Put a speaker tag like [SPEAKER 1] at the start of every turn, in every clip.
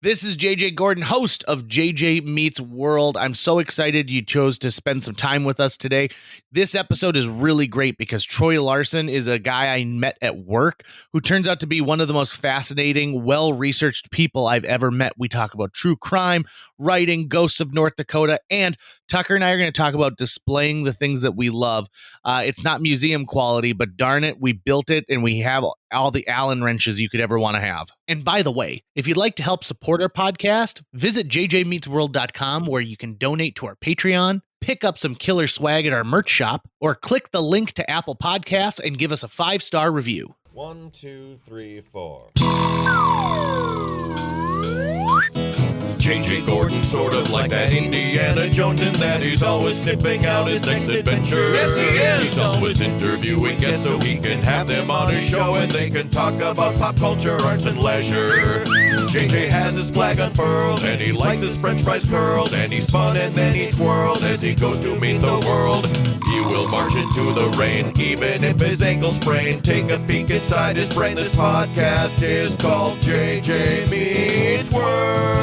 [SPEAKER 1] This is JJ Gordon, host of JJ Meets World. I'm so excited you chose to spend some time with us today. This episode is really great because Troy Larson is a guy I met at work who turns out to be one of the most fascinating, well-researched people I've ever met. We talk about true crime, writing, ghosts of North Dakota, and Tucker and I are going to talk about displaying the things that we love. It's not museum quality, but darn it, we built it and we have all the Allen wrenches you could ever want to have. And by the way, if you'd like to help support our podcast, visit jjmeetsworld.com where you can donate to our Patreon, pick up some killer swag at our merch shop, or click the link to Apple Podcast and give us a 5-star review.
[SPEAKER 2] 1, 2, 3, 4. JJ Gordon, sort of like that Indiana Jones, in that he's always sniffing out his next adventure. Yes, he is. He's always interviewing guests so he can have them on his show and they can talk about pop culture, arts, and leisure. JJ has his flag unfurled and he likes his french fries curled, and he's fun and then he twirls as he goes to meet the world. He will march into the rain even if his ankle sprained. Take a peek inside his brain. This podcast is called JJ Meets World.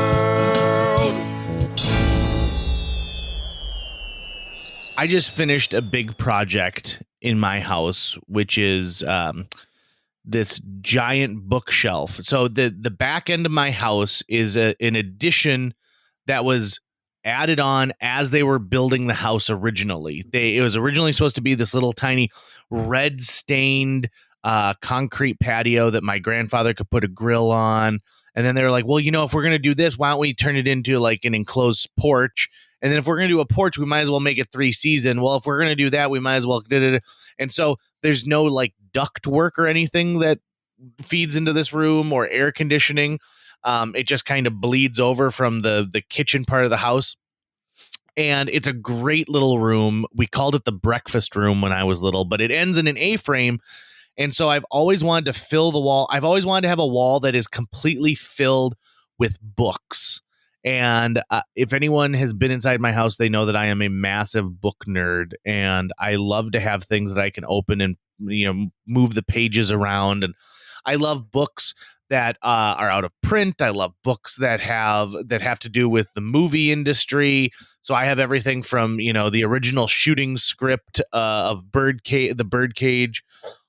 [SPEAKER 1] I just finished a big project in my house, which is this giant bookshelf. So the back end of my house is an addition that was added on as they were building the house originally. It was originally supposed to be this little tiny red stained concrete patio that my grandfather could put a grill on. And then they were like, well, if we're going to do this, why don't we turn it into like an enclosed porch? And then if we're going to do a porch, we might as well make it 3-season. Well, if we're going to do that, we might as well. And so there's no like duct work or anything that feeds into this room or air conditioning. It just kind of bleeds over from the kitchen part of the house. And it's a great little room. We called it the breakfast room when I was little, but it ends in an A-frame. And so I've always wanted to fill the wall. I've always wanted to have a wall that is completely filled with books. And if anyone has been inside my house, they know that I am a massive book nerd, and I love to have things that I can open and move the pages around. And I love books that are out of print. I love books that have to do with the movie industry. So I have everything from the original shooting script of the Birdcage,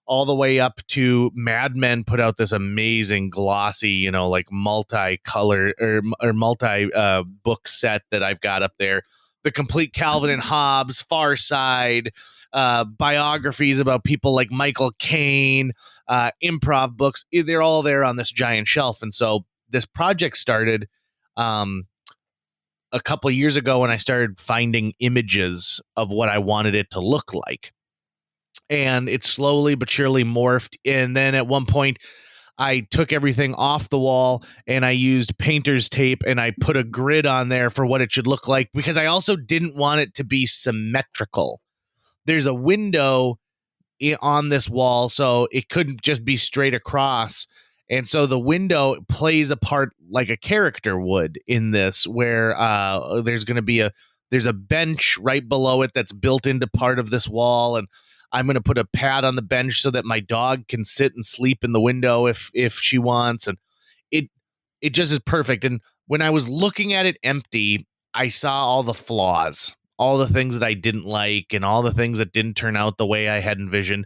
[SPEAKER 1] all the way up to Mad Men put out this amazing glossy, like multi-color or multi book set that I've got up there. The complete Calvin and Hobbes, Far Side, biographies about people like Michael Caine, improv books. They're all there on this giant shelf. And so this project started a couple of years ago when I started finding images of what I wanted it to look like. And it slowly but surely morphed. And then at one point, I took everything off the wall and I used painter's tape and I put a grid on there for what it should look like, because I also didn't want it to be symmetrical. There's a window on this wall, so it couldn't just be straight across. And so the window plays a part like a character would in this, where there's going to be there's a bench right below it that's built into part of this wall, and I'm going to put a pad on the bench so that my dog can sit and sleep in the window if she wants. And it just is perfect. And when I was looking at it empty, I saw all the flaws, all the things that I didn't like, and all the things that didn't turn out the way I had envisioned.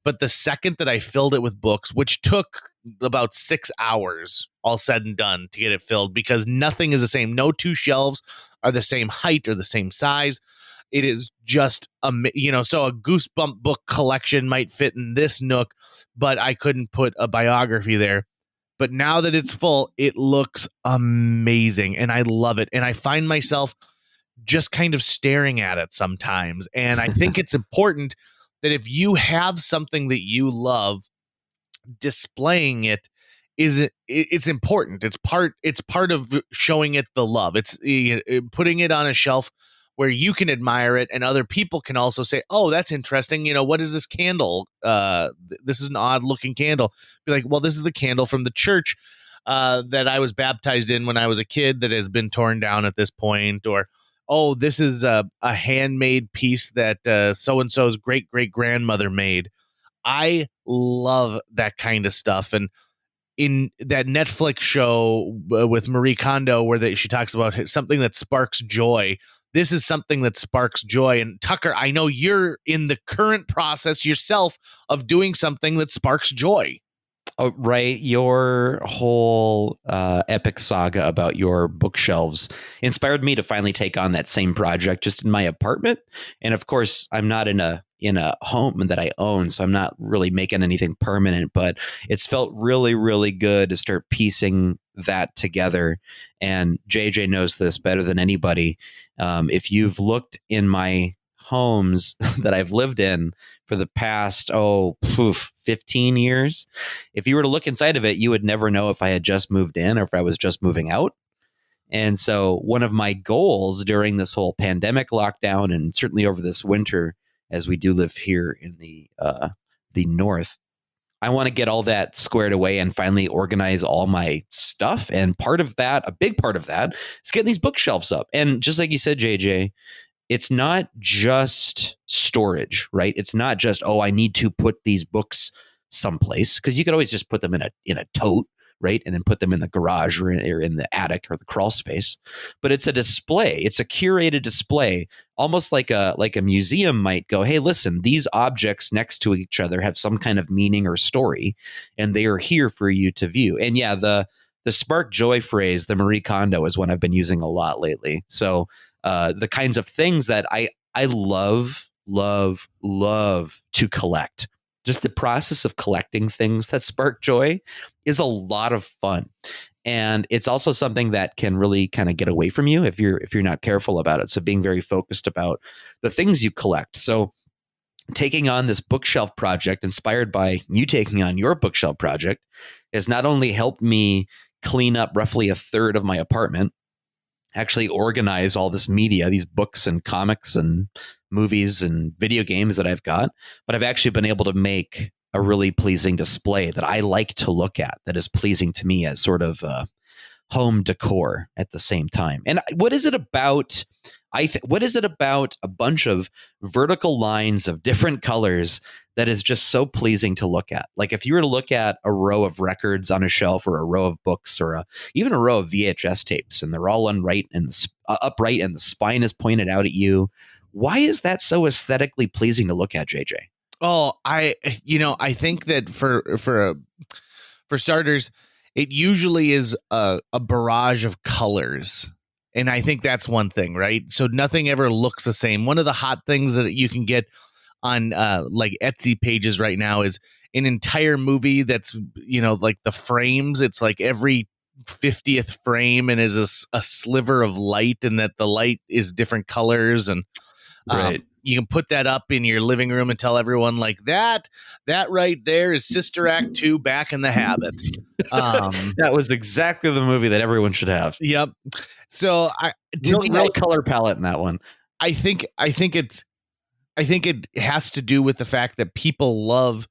[SPEAKER 1] But the second that I filled it with books, which took about 6 hours, all said and done, to get it filled, because nothing is the same. No two shelves are the same height or the same size. It is just, so a Goosebump book collection might fit in this nook, but I couldn't put a biography there. But now that it's full, it looks amazing, and I love it. And I find myself just kind of staring at it sometimes. And I think it's important that if you have something that you love, displaying it's important. It's part of showing it the love. It's putting it on a shelf where you can admire it and other people can also say, oh, that's interesting. What is this candle? This is an odd looking candle. Be like, well, this is the candle from the church that I was baptized in when I was a kid that has been torn down at this point. Or, oh, this is a handmade piece that so-and-so's great-great-grandmother made. I love that kind of stuff. And in that Netflix show with Marie Kondo, where she talks about something that sparks joy. This is something that sparks joy. And Tucker, I know you're in the current process yourself of doing something that sparks joy.
[SPEAKER 3] Oh, right. Your whole epic saga about your bookshelves inspired me to finally take on that same project just in my apartment. And of course, I'm not in a home that I own, so I'm not really making anything permanent, but it's felt really, really good to start piecing that together. And JJ knows this better than anybody. If you've looked in my homes that I've lived in for the past 15 years, if you were to look inside of it, you would never know if I had just moved in or if I was just moving out. And so one of my goals during this whole pandemic lockdown, and certainly over this winter, as we do live here in the north, I want to get all that squared away and finally organize all my stuff. And part of that, a big part of that, is getting these bookshelves up. And just like you said, JJ, it's not just storage, right? It's not just, I need to put these books someplace, because you could always just put them in a tote, right? And then put them in the garage or in the attic or the crawl space. But it's a display. It's a curated display, almost like a museum might go, hey, listen, these objects next to each other have some kind of meaning or story, and they are here for you to view. And yeah, the spark joy phrase, the Marie Kondo, is one I've been using a lot lately. So the kinds of things that I love to collect. Just the process of collecting things that spark joy is a lot of fun. And it's also something that can really kind of get away from you if you're not careful about it. So being very focused about the things you collect. So taking on this bookshelf project, inspired by you taking on your bookshelf project, has not only helped me clean up roughly a third of my apartment, actually organize all this media, these books and comics and movies and video games that I've got, but I've actually been able to make a really pleasing display that I like to look at, that is pleasing to me as sort of home decor at the same time. And what is it about? What is it about a bunch of vertical lines of different colors that is just so pleasing to look at? Like if you were to look at a row of records on a shelf, or a row of books, or even a row of VHS tapes, and they're all upright and the spine is pointed out at you, why is that so aesthetically pleasing to look at, JJ?
[SPEAKER 1] Oh, I think that for starters, it usually is a barrage of colors. And I think that's one thing, right? So nothing ever looks the same. One of the hot things that you can get on like Etsy pages right now is an entire movie that's, like the frames. It's like every 50th frame and is a sliver of light, and that the light is different colors. And
[SPEAKER 3] right.
[SPEAKER 1] You can put that up in your living room and tell everyone like that right there is Sister Act 2 Back in the Habit.
[SPEAKER 3] That was exactly the movie that everyone should have.
[SPEAKER 1] Yep. So
[SPEAKER 3] real color palette in that one.
[SPEAKER 1] I think it has to do with the fact that people love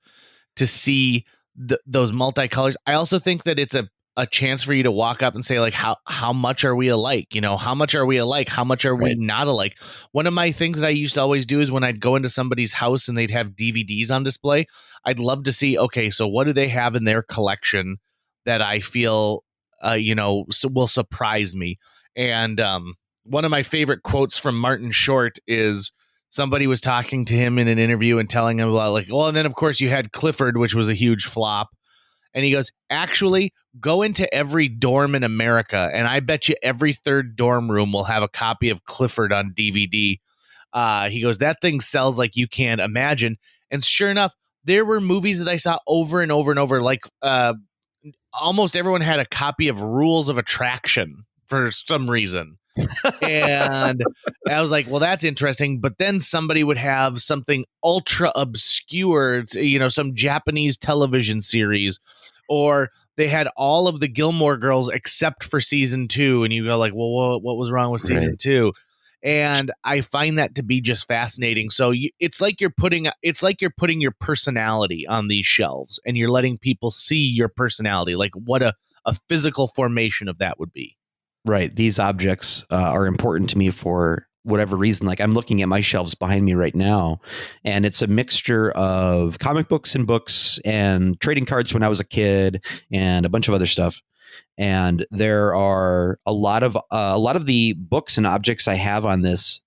[SPEAKER 1] to see those multicolors. I also think that it's a chance for you to walk up and say, like, how much are we alike? How much are we alike? How much are we not alike? One of my things that I used to always do is when I'd go into somebody's house and they'd have DVDs on display, I'd love to see, okay, so what do they have in their collection that I feel, will surprise me? And one of my favorite quotes from Martin Short is somebody was talking to him in an interview and telling him about, like, well, and then of course you had Clifford, which was a huge flop. And he goes, actually, go into every dorm in America, and I bet you every third dorm room will have a copy of Clifford on DVD. He goes, that thing sells like you can't imagine. And sure enough, there were movies that I saw over and over and over. Like almost everyone had a copy of Rules of Attraction for some reason. And I was like, well, that's interesting. But then somebody would have something ultra obscure, some Japanese television series, or they had all of the Gilmore Girls except for season 2. And you go like, well, what was wrong with season 2? And I find that to be just fascinating. So it's like you're putting your personality on these shelves, and you're letting people see your personality, like what a physical formation of that would be.
[SPEAKER 3] Right. These objects are important to me for whatever reason, like I'm looking at my shelves behind me right now, and it's a mixture of comic books and books and trading cards when I was a kid and a bunch of other stuff. And there are a lot of the books and objects I have on these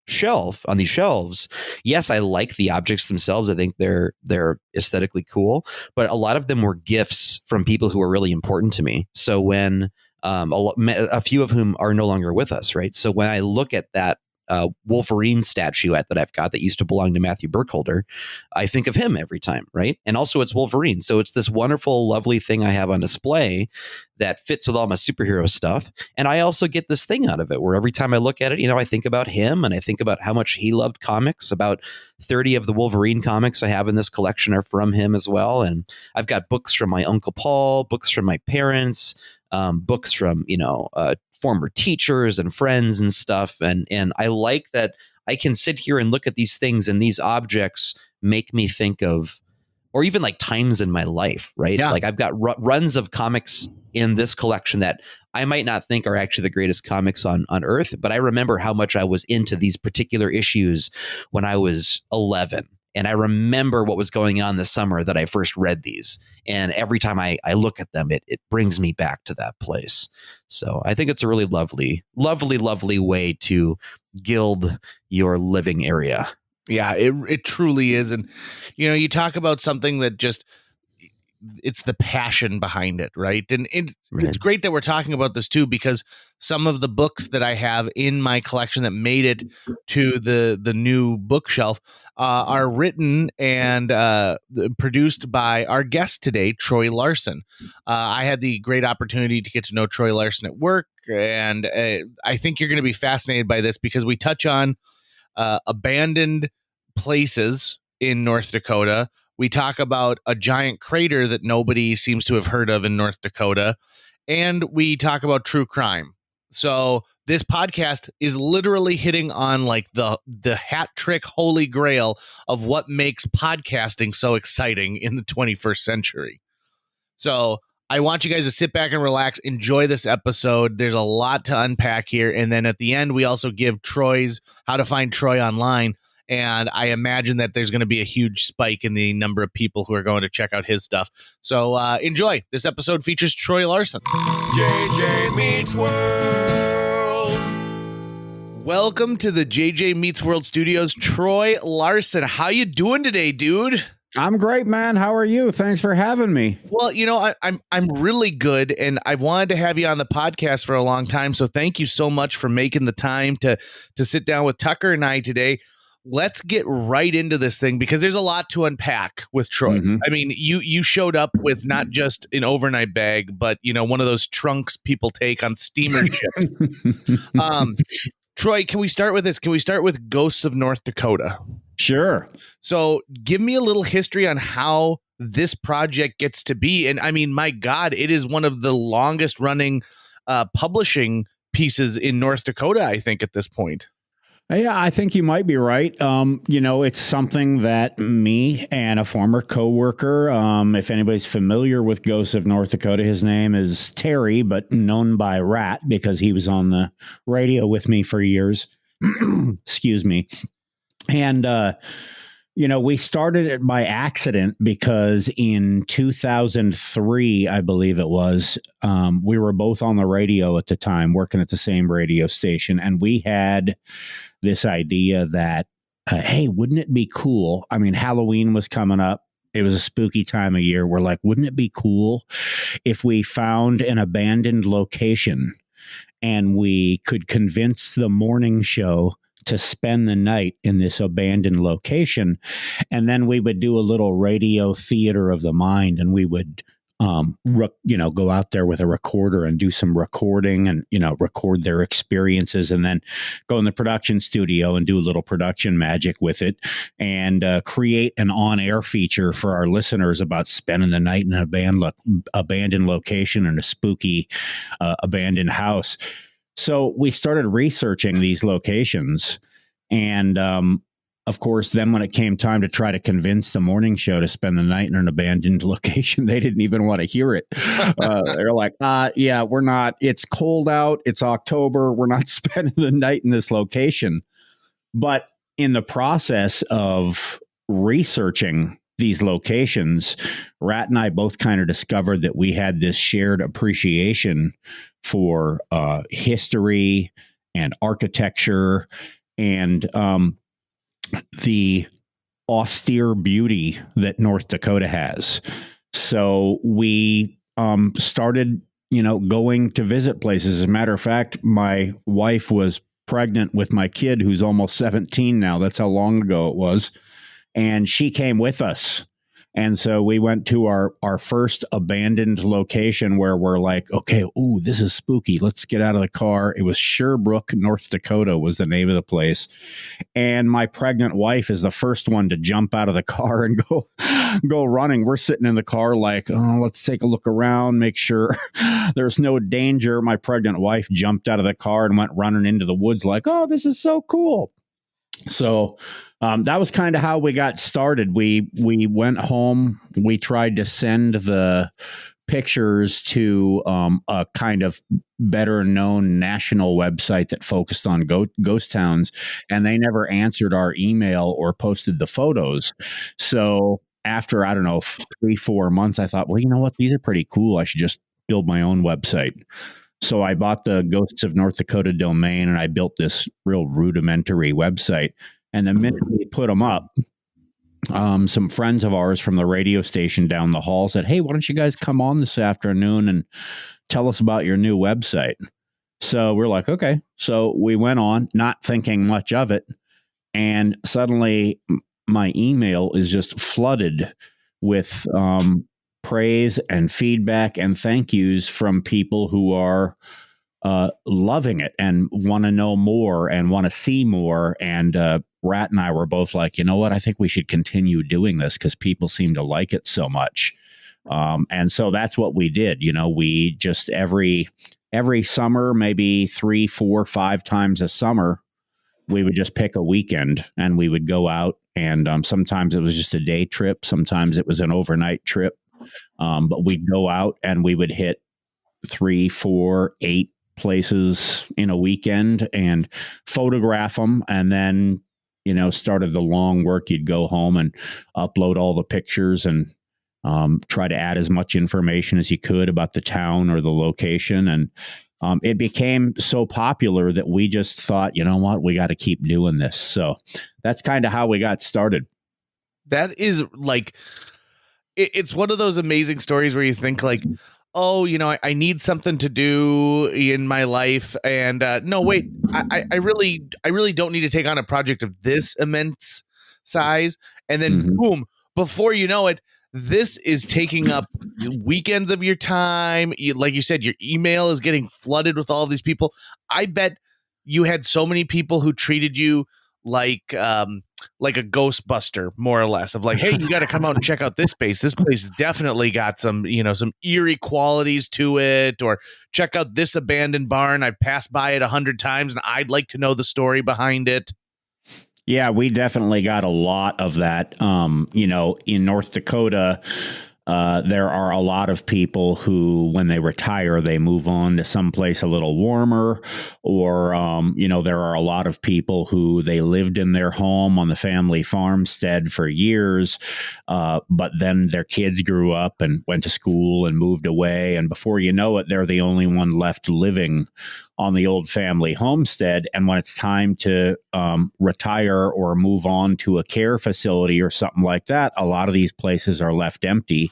[SPEAKER 3] shelves. Yes, I like the objects themselves. I think they're aesthetically cool, but a lot of them were gifts from people who are really important to me. So when a few of whom are no longer with us, right? So when I look at that Wolverine statuette that I've got that used to belong to Matthew Burkholder, I think of him every time, right? And also it's Wolverine. So it's this wonderful, lovely thing I have on display that fits with all my superhero stuff. And I also get this thing out of it where every time I look at it, I think about him and I think about how much he loved comics. About 30 of the Wolverine comics I have in this collection are from him as well. And I've got books from my Uncle Paul, books from my parents, books from, former teachers and friends and stuff. And I like that I can sit here and look at these things, and these objects make me think of, or even like times in my life, right?
[SPEAKER 1] Yeah.
[SPEAKER 3] Like I've got runs of comics in this collection that I might not think are actually the greatest comics on earth, but I remember how much I was into these particular issues when I was 11. And I remember what was going on this summer that I first read these. And every time I look at them, it brings me back to that place. So I think it's a really lovely, lovely, lovely way to gild your living area.
[SPEAKER 1] Yeah, it truly is. And, you talk about something that just, it's the passion behind it, right? And it's great that we're talking about this too, because some of the books that I have in my collection that made it to the new bookshelf are written and produced by our guest today, Troy Larson. I had the great opportunity to get to know Troy Larson at work, and I think you're going to be fascinated by this because we touch on abandoned places in North Dakota. We talk about a giant crater that nobody seems to have heard of in North Dakota. And we talk about true crime. So this podcast is literally hitting on like the hat trick holy grail of what makes podcasting so exciting in the 21st century. So I want you guys to sit back and relax, enjoy this episode. There's a lot to unpack here. And then at the end, we also give Troy's how to find Troy online. And I imagine that there's going to be a huge spike in the number of people who are going to check out his stuff. So enjoy. This episode features Troy Larson.
[SPEAKER 2] JJ Meets World.
[SPEAKER 1] Welcome to the JJ Meets World Studios, Troy Larson. How you doing today, dude?
[SPEAKER 4] I'm great, man. How are you? Thanks for having me.
[SPEAKER 1] Well, I'm really good, and I've wanted to have you on the podcast for a long time. So thank you so much for making the time to sit down with Tucker and I today. Let's get right into this thing because there's a lot to unpack with Troy. Mm-hmm. I mean, you showed up with not just an overnight bag, but one of those trunks people take on steamer ships. Troy, can we start with this? Can we start with Ghosts of North Dakota?
[SPEAKER 4] Sure.
[SPEAKER 1] So give me a little history on how this project gets to be. And I mean, my God, it is one of the longest running publishing pieces in North Dakota, I think, at this point.
[SPEAKER 4] Yeah, I think you might be right. It's something that me and a former coworker, if anybody's familiar with Ghosts of North Dakota, his name is Terry, but known by Rat because he was on the radio with me for years. Excuse me. And, we started it by accident because in 2003, I believe it was, we were both on the radio at the time, working at the same radio station. And we had this idea that, hey, wouldn't it be cool? I mean, Halloween was coming up. It was a spooky time of year. We're like, wouldn't it be cool if we found an abandoned location and we could convince the morning show to spend the night in this abandoned location. And then we would do a little radio theater of the mind, and we would, go out there with a recorder and do some recording and, record their experiences, and then go in the production studio and do a little production magic with it and create an on-air feature for our listeners about spending the night in an abandoned location in a spooky abandoned house. So we started researching these locations, and of course, then when it came time to try to convince the morning show to spend the night in an abandoned location, they didn't even want to hear it. They're like, yeah, we're not. It's cold out. It's October. We're not spending the night in this location. But in the process of researching these locations, Rat and I both kind of discovered that we had this shared appreciation for history and architecture and the austere beauty that North Dakota has. So we started, going to visit places. As a matter of fact, my wife was pregnant with my kid, who's almost 17 now. That's how long ago it was. And she came with us. And so we went to our first abandoned location where we're like, okay, ooh, this is spooky. Let's get out of the car. It was Sherbrooke, North Dakota was the name of the place. And my pregnant wife is the first one to jump out of the car and go running. We're sitting in the car like, oh, let's take a look around, make sure there's no danger. My pregnant wife jumped out of the car and went running into the woods like, oh, this is so cool. So that was kind of how we got started. We went home. We tried to send the pictures to a kind of better known national website that focused on ghost towns, and they never answered our email or posted the photos. So after, I don't know, 3-4 months, I thought, well, you know what? These are pretty cool. I should just build my own website. So I bought the Ghosts of North Dakota domain, and I built this real rudimentary website. And the minute we put them up, some friends of ours from the radio station down the hall said, hey, why don't you guys come on this afternoon and tell us about your new website? So we're like, okay. So we went on, not thinking much of it. And suddenly my email is just flooded with praise and feedback and thank yous from people who are loving it and want to know more and want to see more. And Rat and I were both like, you know what? I think we should continue doing this because people seem to like it so much. And so that's what we did. We just every summer, maybe 3, 4, 5 times a summer, we would just pick a weekend and we would go out. And sometimes it was just a day trip. Sometimes it was an overnight trip. But we'd go out and we would hit 3, 4, 8 places in a weekend and photograph them. And then, started the long work. You'd go home and upload all the pictures and try to add as much information as you could about the town or the location. And it became so popular that we just thought, you know what, we got to keep doing this. So that's kind of how we got started.
[SPEAKER 1] That is like, it's one of those amazing stories where you think like, oh, I need something to do in my life. And no, wait, I really don't need to take on a project of this immense size. And then boom, before you know it, this is taking up weekends of your time. Like you said, your email is getting flooded with all of these people. I bet you had so many people who treated you like a Ghostbuster, more or less, of like, hey, you got to come out and check out this place. This place has definitely got some eerie qualities to it, or check out this abandoned barn. I've passed by it 100 times and I'd like to know the story behind it.
[SPEAKER 4] Yeah, we definitely got a lot of that. In North Dakota, there are a lot of people who, when they retire, they move on to someplace a little warmer, or, there are a lot of people who they lived in their home on the family farmstead for years, but then their kids grew up and went to school and moved away. And before you know it, they're the only one left living on the old family homestead. And when it's time to retire or move on to a care facility or something like that, a lot of these places are left empty.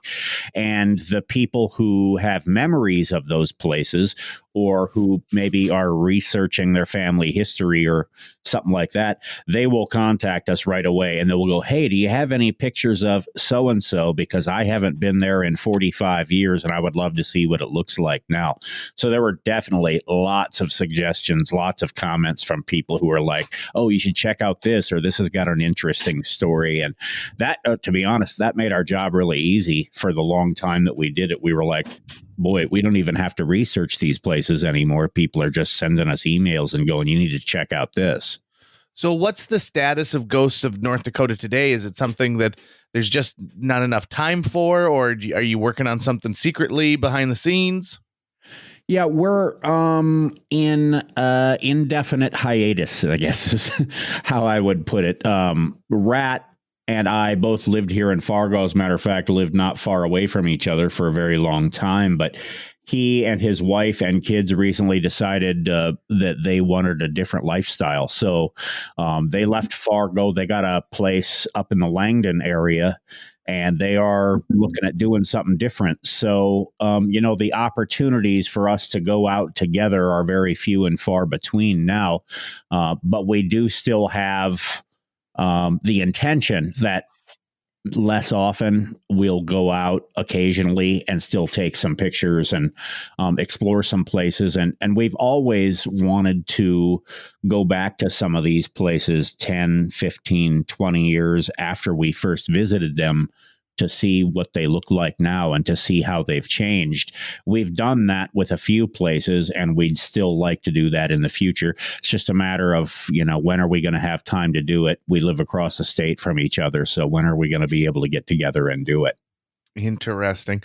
[SPEAKER 4] And the people who have memories of those places, or who maybe are researching their family history or something like that, they will contact us right away and they will go, hey, do you have any pictures of so-and-so? Because I haven't been there in 45 years and I would love to see what it looks like now. So there were definitely lots of suggestions, lots of comments from people who are like, oh, you should check out this, or this has got an interesting story. And that, to be honest, that made our job really easy for the long time that we did it. We were like, boy, we don't even have to research these places anymore. People are just sending us emails and going, you need to check out this.
[SPEAKER 1] So what's the status of Ghosts of North Dakota today? Is it something that there's just not enough time for, or are you working on something secretly behind the scenes?
[SPEAKER 4] Yeah, we're in indefinite hiatus, I guess is how I would put it. Rat and I both lived here in Fargo. As a matter of fact, lived not far away from each other for a very long time. But he and his wife and kids recently decided that they wanted a different lifestyle. So they left Fargo. They got a place up in the Langdon area, and they are looking at doing something different. So, the opportunities for us to go out together are very few and far between now. But we do still have the intention that less often we'll go out occasionally and still take some pictures and explore some places. And we've always wanted to go back to some of these places 10, 15, 20 years after we first visited them to see what they look like now and to see how they've changed. We've done that with a few places, and we'd still like to do that in the future. It's just a matter of, when are we going to have time to do it? We live across the state from each other, so when are we going to be able to get together and do it?
[SPEAKER 1] Interesting.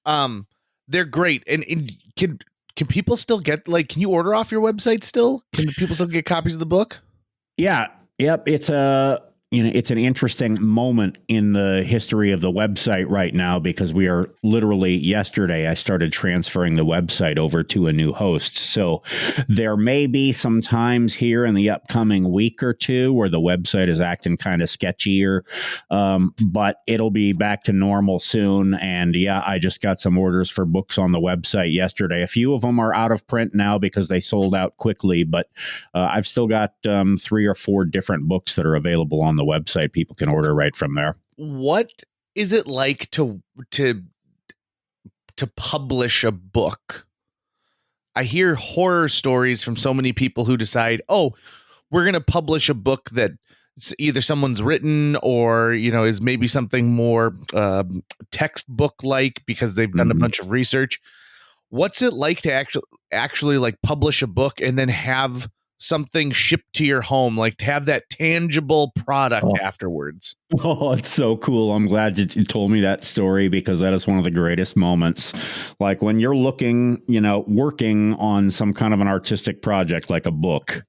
[SPEAKER 1] They're great. And can people still get, can you order off your website still? Can people still get copies of the book?
[SPEAKER 4] Yeah. Yep. It's it's an interesting moment in the history of the website right now, because we are literally yesterday, I started transferring the website over to a new host. So there may be some times here in the upcoming week or two where the website is acting kind of sketchier, but it'll be back to normal soon. And yeah, I just got some orders for books on the website yesterday. A few of them are out of print now because they sold out quickly, but I've still got 3 or 4 different books that are available on the website. People can order right from there.
[SPEAKER 1] What is it like to publish a book? I hear horror stories from so many people who decide, we're going to publish a book that either someone's written or, is maybe something more textbook like because they've done a bunch of research. What's it like to actually like publish a book and then have something shipped to your home, like to have that tangible product afterwards?
[SPEAKER 4] Oh, it's so cool. I'm glad you told me that story, because that is one of the greatest moments. Like when you're looking, working on some kind of an artistic project like a book,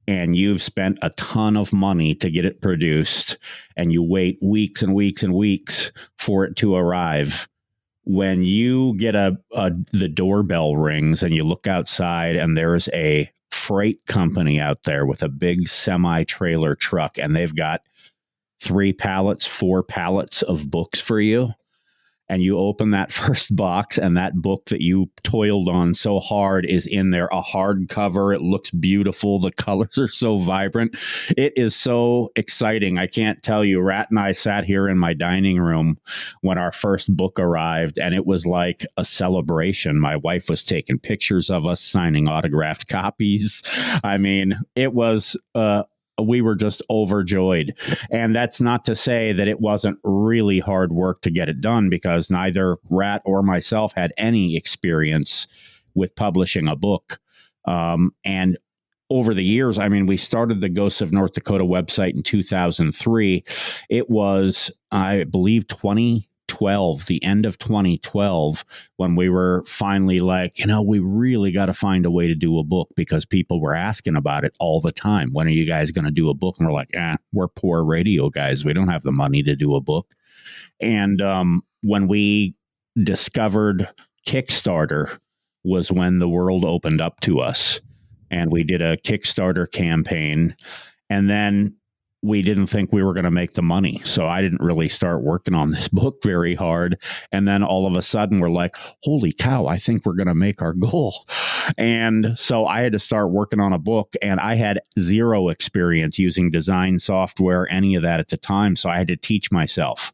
[SPEAKER 4] and you've spent a ton of money to get it produced, and you wait weeks and weeks and weeks for it to arrive. When you get the doorbell rings and you look outside and there's a freight company out there with a big semi-trailer truck, and they've got 3 pallets, 4 pallets of books for you, and you open that first box and that book that you toiled on so hard is in there, a hardcover. It looks beautiful. The colors are so vibrant. It is so exciting. I can't tell you. Rat and I sat here in my dining room when our first book arrived, and it was like a celebration. My wife was taking pictures of us, signing autographed copies. I mean, it was we were just overjoyed. And that's not to say that it wasn't really hard work to get it done, because neither Rat or myself had any experience with publishing a book. And over the years, we started the Ghosts of North Dakota website in 2003. It was, I believe, 2012, the end of 2012, when we were finally like, we really got to find a way to do a book, because people were asking about it all the time. When are you guys going to do a book? And we're like, we're poor radio guys. We don't have the money to do a book. And when we discovered Kickstarter was when the world opened up to us. And we did a Kickstarter campaign. And then we didn't think we were going to make the money. So I didn't really start working on this book very hard. And then all of a sudden we're like, holy cow, I think we're going to make our goal. And so I had to start working on a book, and I had 0 experience using design software, any of that at the time. So I had to teach myself.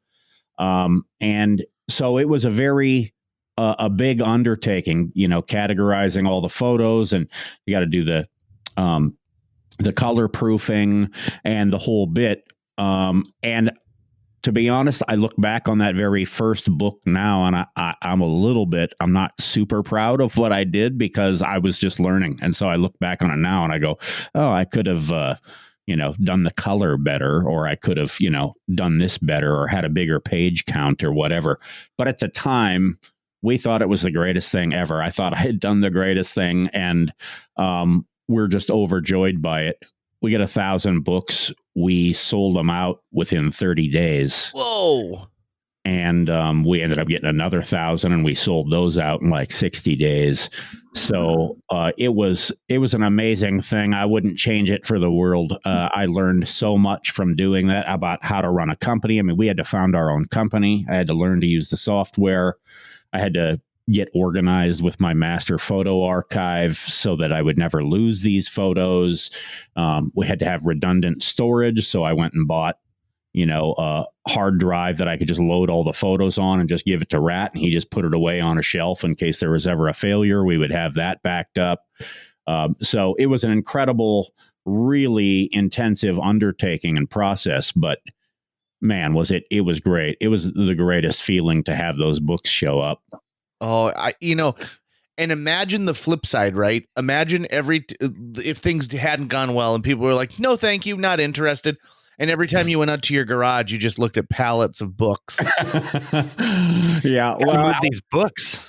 [SPEAKER 4] And so it was a very a big undertaking, categorizing all the photos, and you got to do the color proofing and the whole bit. And to be honest, I look back on that very first book now, and I'm not super proud of what I did, because I was just learning. And so I look back on it now and I go, I could have done the color better, or I could have, done this better or had a bigger page count or whatever. But at the time, we thought it was the greatest thing ever. I thought I had done the greatest thing, and we're just overjoyed by it. We got 1,000 books. We sold them out within 30 days.
[SPEAKER 1] Whoa.
[SPEAKER 4] And we ended up getting another 1,000, and we sold those out in like 60 days. So it was an amazing thing. I wouldn't change it for the world. I learned so much from doing that about how to run a company. I mean, we had to found our own company. I had to learn to use the software. I had to get organized with my master photo archive so that I would never lose these photos. We had to have redundant storage. So I went and bought a hard drive that I could just load all the photos on and just give it to Rat, and he just put it away on a shelf in case there was ever a failure. We would have that backed up. So it was an incredible, really intensive undertaking and process, but man, it was great. It was the greatest feeling to have those books show up.
[SPEAKER 1] Oh, and imagine the flip side, right? Imagine if things hadn't gone well and people were like, no, thank you, not interested. And every time you went out to your garage, you just looked at pallets of books.
[SPEAKER 3] Yeah. Well, move these books.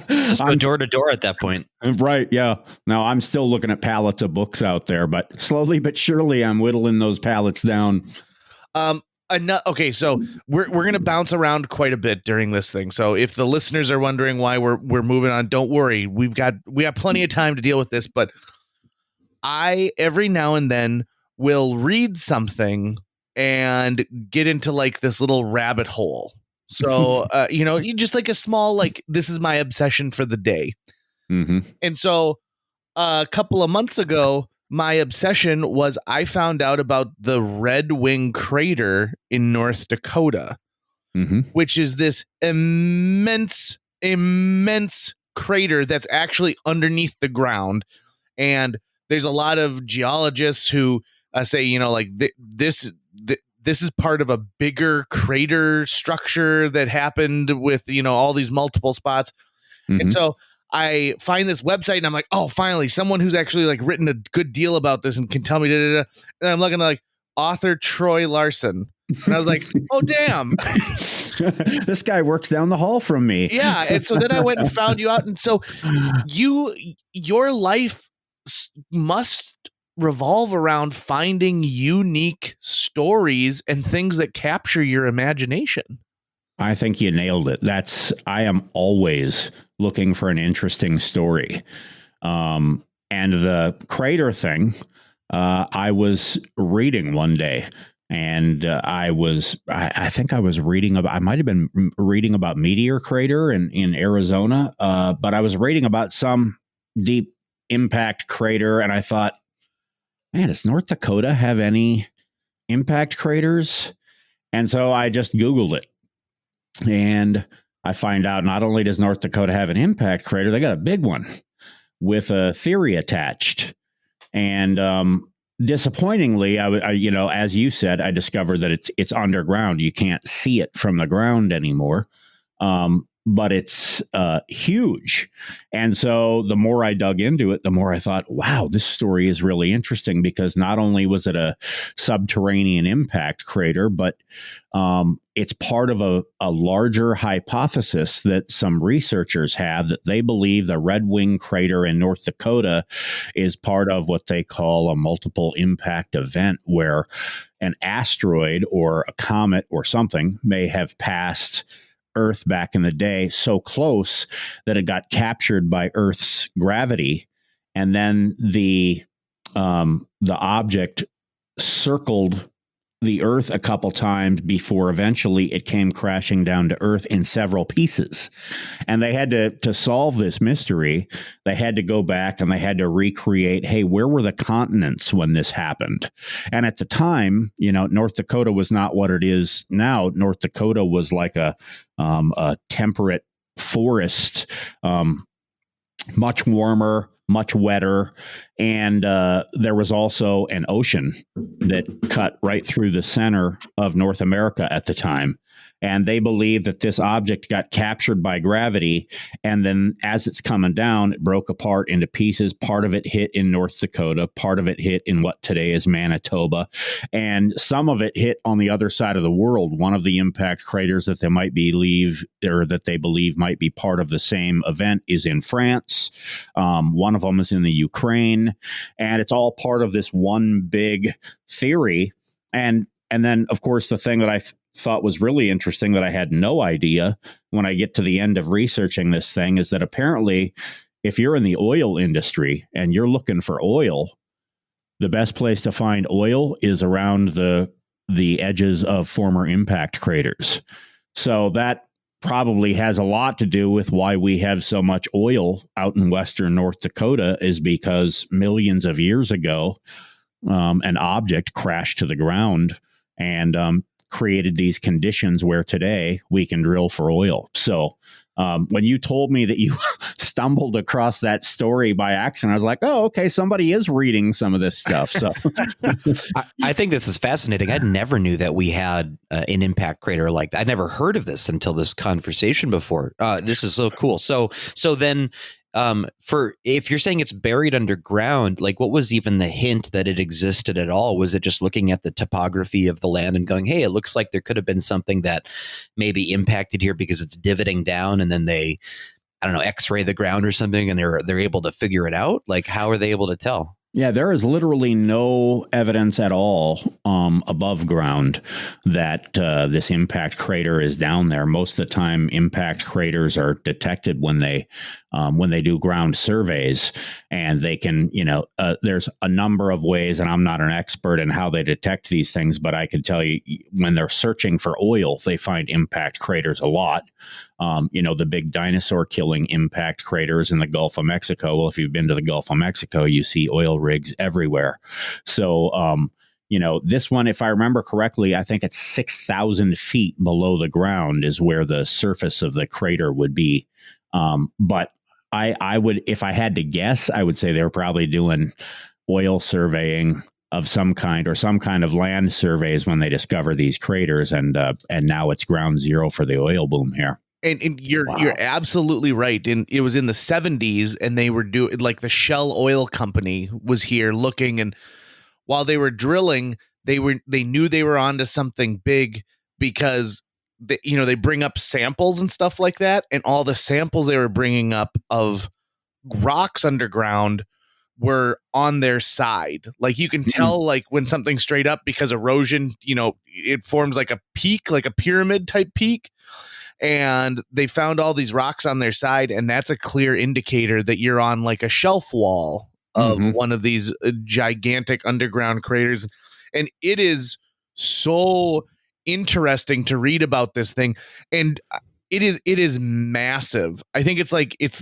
[SPEAKER 3] Just go door to door at that point.
[SPEAKER 4] Right. Yeah. Now I'm still looking at pallets of books out there, but slowly but surely I'm whittling those pallets down.
[SPEAKER 1] Okay, so we're going to bounce around quite a bit during this thing. So if the listeners are wondering why we're moving on, don't worry. We have plenty of time to deal with this, but I every now and then will read something and get into like this little rabbit hole. So, you just like a small, like, this is my obsession for the day.
[SPEAKER 4] Mm-hmm.
[SPEAKER 1] And so a couple of months ago, my obsession was I found out about the Red Wing Crater in North Dakota, which is this immense crater that's actually underneath the ground. And there's a lot of geologists who say, this is part of a bigger crater structure that happened with, all these multiple spots. Mm-hmm. And so I find this website and I'm like, oh, finally, someone who's actually like written a good deal about this and can tell me. And I'm looking like author Troy Larson. And I was like, oh, damn.
[SPEAKER 4] This guy works down the hall from me.
[SPEAKER 1] Yeah. And so then I went and found you out. And so your life must revolve around finding unique stories and things that capture your imagination.
[SPEAKER 4] I think you nailed it. I am always looking for an interesting story. And the crater thing, I was reading one day, and I think I was reading about, I might've been reading about Meteor Crater in Arizona. But I was reading about some deep impact crater, and I thought, man, does North Dakota have any impact craters? And so I just Googled it. And I find out not only does North Dakota have an impact crater, they got a big one with a theory attached. And disappointingly, I as you said, I discovered that it's underground. You can't see it from the ground anymore. But it's huge. And so the more I dug into it, the more I thought, wow, this story is really interesting, because not only was it a subterranean impact crater, but it's part of a larger hypothesis that some researchers have, that they believe the Red Wing Crater in North Dakota is part of what they call a multiple impact event, where an asteroid or a comet or something may have passed Earth back in the day so close that it got captured by Earth's gravity, and then the object circled the Earth a couple times before eventually it came crashing down to Earth in several pieces. And they had to solve this mystery. They had to go back and they had to recreate, hey, where were the continents when this happened? And at the time, North Dakota was not what it is now. North Dakota was like a temperate forest, much warmer, much wetter. And there was also an ocean that cut right through the center of North America at the time. And they believe that this object got captured by gravity. And then as it's coming down, it broke apart into pieces. Part of it hit in North Dakota. Part of it hit in what today is Manitoba. And some of it hit on the other side of the world. One of the impact craters that they believe might be part of the same event is in France. One of them is in the Ukraine. And it's all part of this one big theory. And then, of course, the thing that I thought was really interesting that I had no idea when I get to the end of researching this thing is that apparently if you're in the oil industry and you're looking for oil, the best place to find oil is around the edges of former impact craters. So that probably has a lot to do with why we have so much oil out in western North Dakota, is because millions of years ago, an object crashed to the ground and created these conditions where today we can drill for oil. So when you told me that you stumbled across that story by accident, I was like, oh, okay, somebody is reading some of this stuff. So
[SPEAKER 3] I think this is fascinating. I never knew that we had an impact crater like that. I'd never heard of this until this conversation before. This is so cool. So then for if you're saying it's buried underground, like what was even the hint that it existed at all? Was it just looking at the topography of the land and going, hey, it looks like there could have been something that maybe impacted here because it's divoting down, and then they, I don't know, x-ray the ground or something, and they're able to figure it out? Like, how are they able to tell?
[SPEAKER 4] Yeah, there is literally no evidence at all above ground that this impact crater is down there. Most of the time, impact craters are detected when they do ground surveys, and they can, there's a number of ways, and I'm not an expert in how they detect these things, but I can tell you when they're searching for oil, they find impact craters a lot. The big dinosaur killing impact craters in the Gulf of Mexico. Well, if you've been to the Gulf of Mexico, you see oil rigs everywhere. So, this one, if I remember correctly, I think it's 6,000 feet below the ground is where the surface of the crater would be. But I would, if I had to guess, I would say they're probably doing oil surveying of some kind, or some kind of land surveys when they discover these craters, and now it's ground zero for the oil boom here.
[SPEAKER 1] And you're absolutely right. And it was in the 70s, and they were doing, like, the Shell Oil Company was here looking, and while they were drilling, they knew they were onto something big, because they bring up samples and stuff like that, and all the samples they were bringing up of rocks underground were on their side. Like, you can tell, like, when something's straight up, because erosion, it forms like a peak, like a pyramid type peak. And they found all these rocks on their side, and that's a clear indicator that you're on like a shelf wall of one of these gigantic underground craters. And it is so interesting to read about this thing. And it is massive. I think it's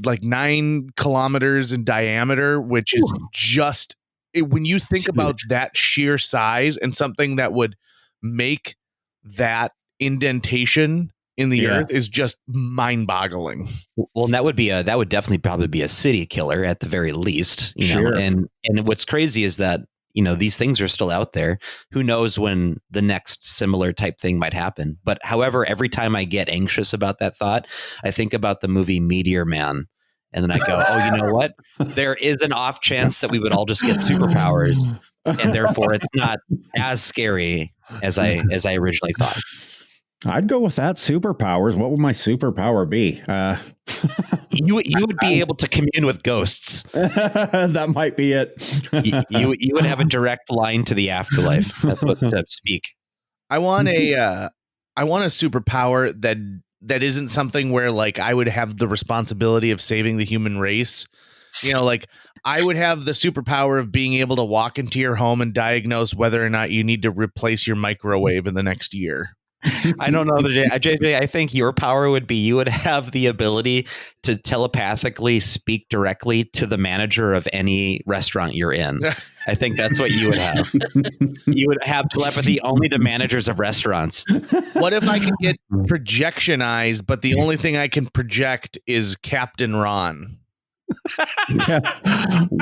[SPEAKER 1] like 9 kilometers in diameter, which is just when you think about that sheer size and something that would make that indentation in the earth is just mind-boggling.
[SPEAKER 3] Well, and that would definitely probably be a city killer at the very least,
[SPEAKER 4] Sure.
[SPEAKER 3] know. And what's crazy is that these things are still out there. Who knows when the next similar type thing might happen? But however, every time I get anxious about that thought, I think about the movie Meteor Man, and then I go, oh, you know what? There is an off chance that we would all just get superpowers, and therefore it's not as scary as I originally thought.
[SPEAKER 4] I'd go with that. Superpowers. What would my superpower be?
[SPEAKER 3] You would be able to commune with ghosts.
[SPEAKER 4] That might be it.
[SPEAKER 3] you would have a direct line to the afterlife. That's what to speak.
[SPEAKER 1] I want a superpower that isn't something where, like, I would have the responsibility of saving the human race. Like, I would have the superpower of being able to walk into your home and diagnose whether or not you need to replace your microwave in the next year.
[SPEAKER 3] I don't know. JJ, I think your power would be you would have the ability to telepathically speak directly to the manager of any restaurant you're in. I think that's what you would have. You would have telepathy only to managers of restaurants.
[SPEAKER 1] What if I could get projection eyes, but the only thing I can project is Captain Ron?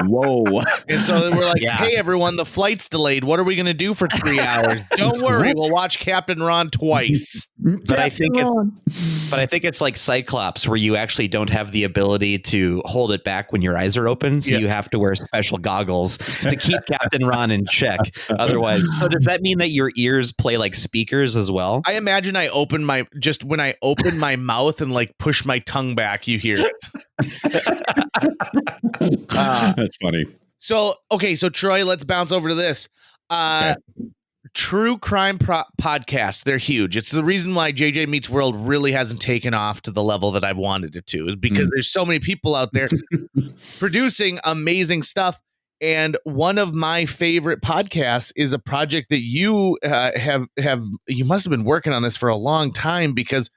[SPEAKER 4] Whoa.
[SPEAKER 1] And so we're like, hey, everyone, the flight's delayed. What are we going to do for 3 hours? Don't worry. We'll watch Captain Ron twice.
[SPEAKER 3] But I think it's like Cyclops, where you actually don't have the ability to hold it back when your eyes are open. So you have to wear special goggles to keep Captain Ron in check. Otherwise, so does that mean that your ears play like speakers as well?
[SPEAKER 1] I imagine when I open my mouth and like push my tongue back, you hear it.
[SPEAKER 4] That's funny.
[SPEAKER 1] So Troy, let's bounce over to this.
[SPEAKER 4] Okay.
[SPEAKER 1] True crime podcasts, they're huge. It's the reason why JJ Meets World really hasn't taken off to the level that I've wanted it to, is because there's so many people out there producing amazing stuff. And one of my favorite podcasts is a project that you you must have been working on this for a long time, because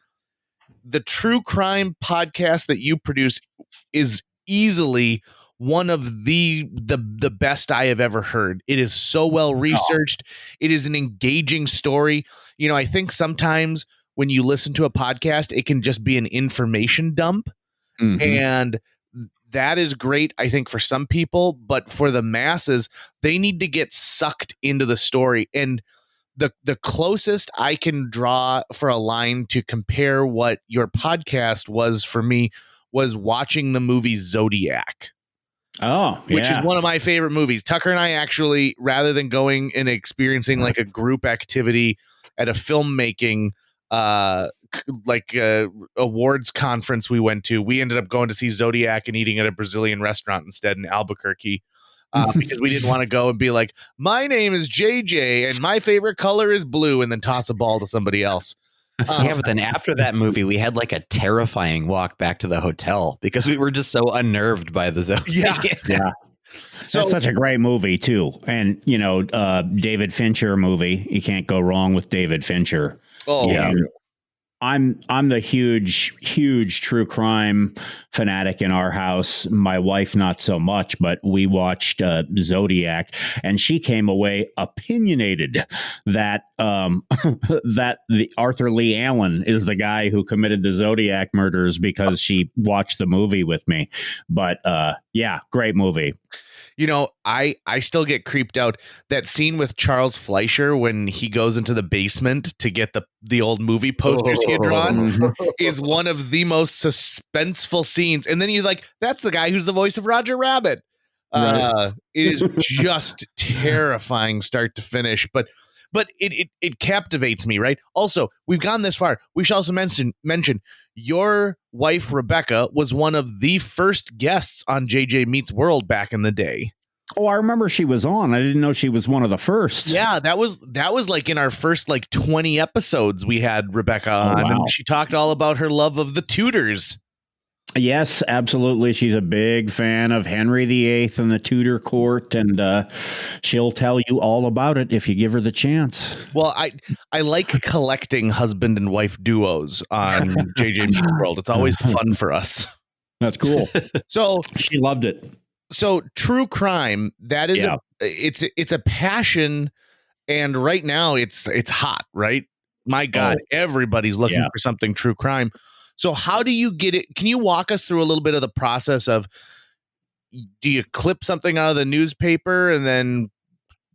[SPEAKER 1] the true crime podcast that you produce is easily one of the best I have ever heard. It is so well researched. It is an engaging story. You know, I think sometimes when you listen to a podcast, it can just be an information dump. And that is great, I think, for some people, but for the masses, they need to get sucked into the story. And the closest I can draw for a line to compare what your podcast was for me was watching the movie Zodiac. Which is one of my favorite movies. Tucker and I actually, rather than going and experiencing like a group activity at a filmmaking awards conference we went to, we ended up going to see Zodiac and eating at a Brazilian restaurant instead in Albuquerque. Because we didn't want to go and be like, my name is JJ and my favorite color is blue, and then toss a ball to somebody else.
[SPEAKER 3] But then after that movie, we had like a terrifying walk back to the hotel because we were just so unnerved by the Zodiac.
[SPEAKER 4] Yeah. So that's such a great movie too. And David Fincher movie. You can't go wrong with David Fincher.
[SPEAKER 1] Oh yeah.
[SPEAKER 4] I'm the huge true crime fanatic in our house. My wife, not so much, but we watched Zodiac, and she came away opinionated that that the Arthur Lee Allen is the guy who committed the Zodiac murders because she watched the movie with me. But great movie.
[SPEAKER 1] You know, I still get creeped out. That scene with Charles Fleischer when he goes into the basement to get the old movie posters he had drawn is one of the most suspenseful scenes. And then you're like, that's the guy who's the voice of Roger Rabbit. Right. It is just terrifying start to finish, but it captivates me, right? Also, we've gone this far. We should also mention your wife, Rebecca, was one of the first guests on JJ Meets World back in the day.
[SPEAKER 4] Oh, I remember she was on. I didn't know she was one of the first.
[SPEAKER 1] Yeah, that was like in our first 20 episodes we had Rebecca on.
[SPEAKER 4] Wow.
[SPEAKER 1] And she talked all about her love of the Tudors.
[SPEAKER 4] Yes, absolutely. She's a big fan of Henry VIII and the Tudor court, and she'll tell you all about it if you give her the chance.
[SPEAKER 1] Well, I like collecting husband and wife duos on JJ Meets World. It's always fun for us.
[SPEAKER 4] That's cool.
[SPEAKER 1] So
[SPEAKER 4] she loved it.
[SPEAKER 1] So true crime, that is it's a passion, and right now it's hot, right? My God, everybody's looking for something true crime. So how do you get it? Can you walk us through a little bit of the process of, do you clip something out of the newspaper and then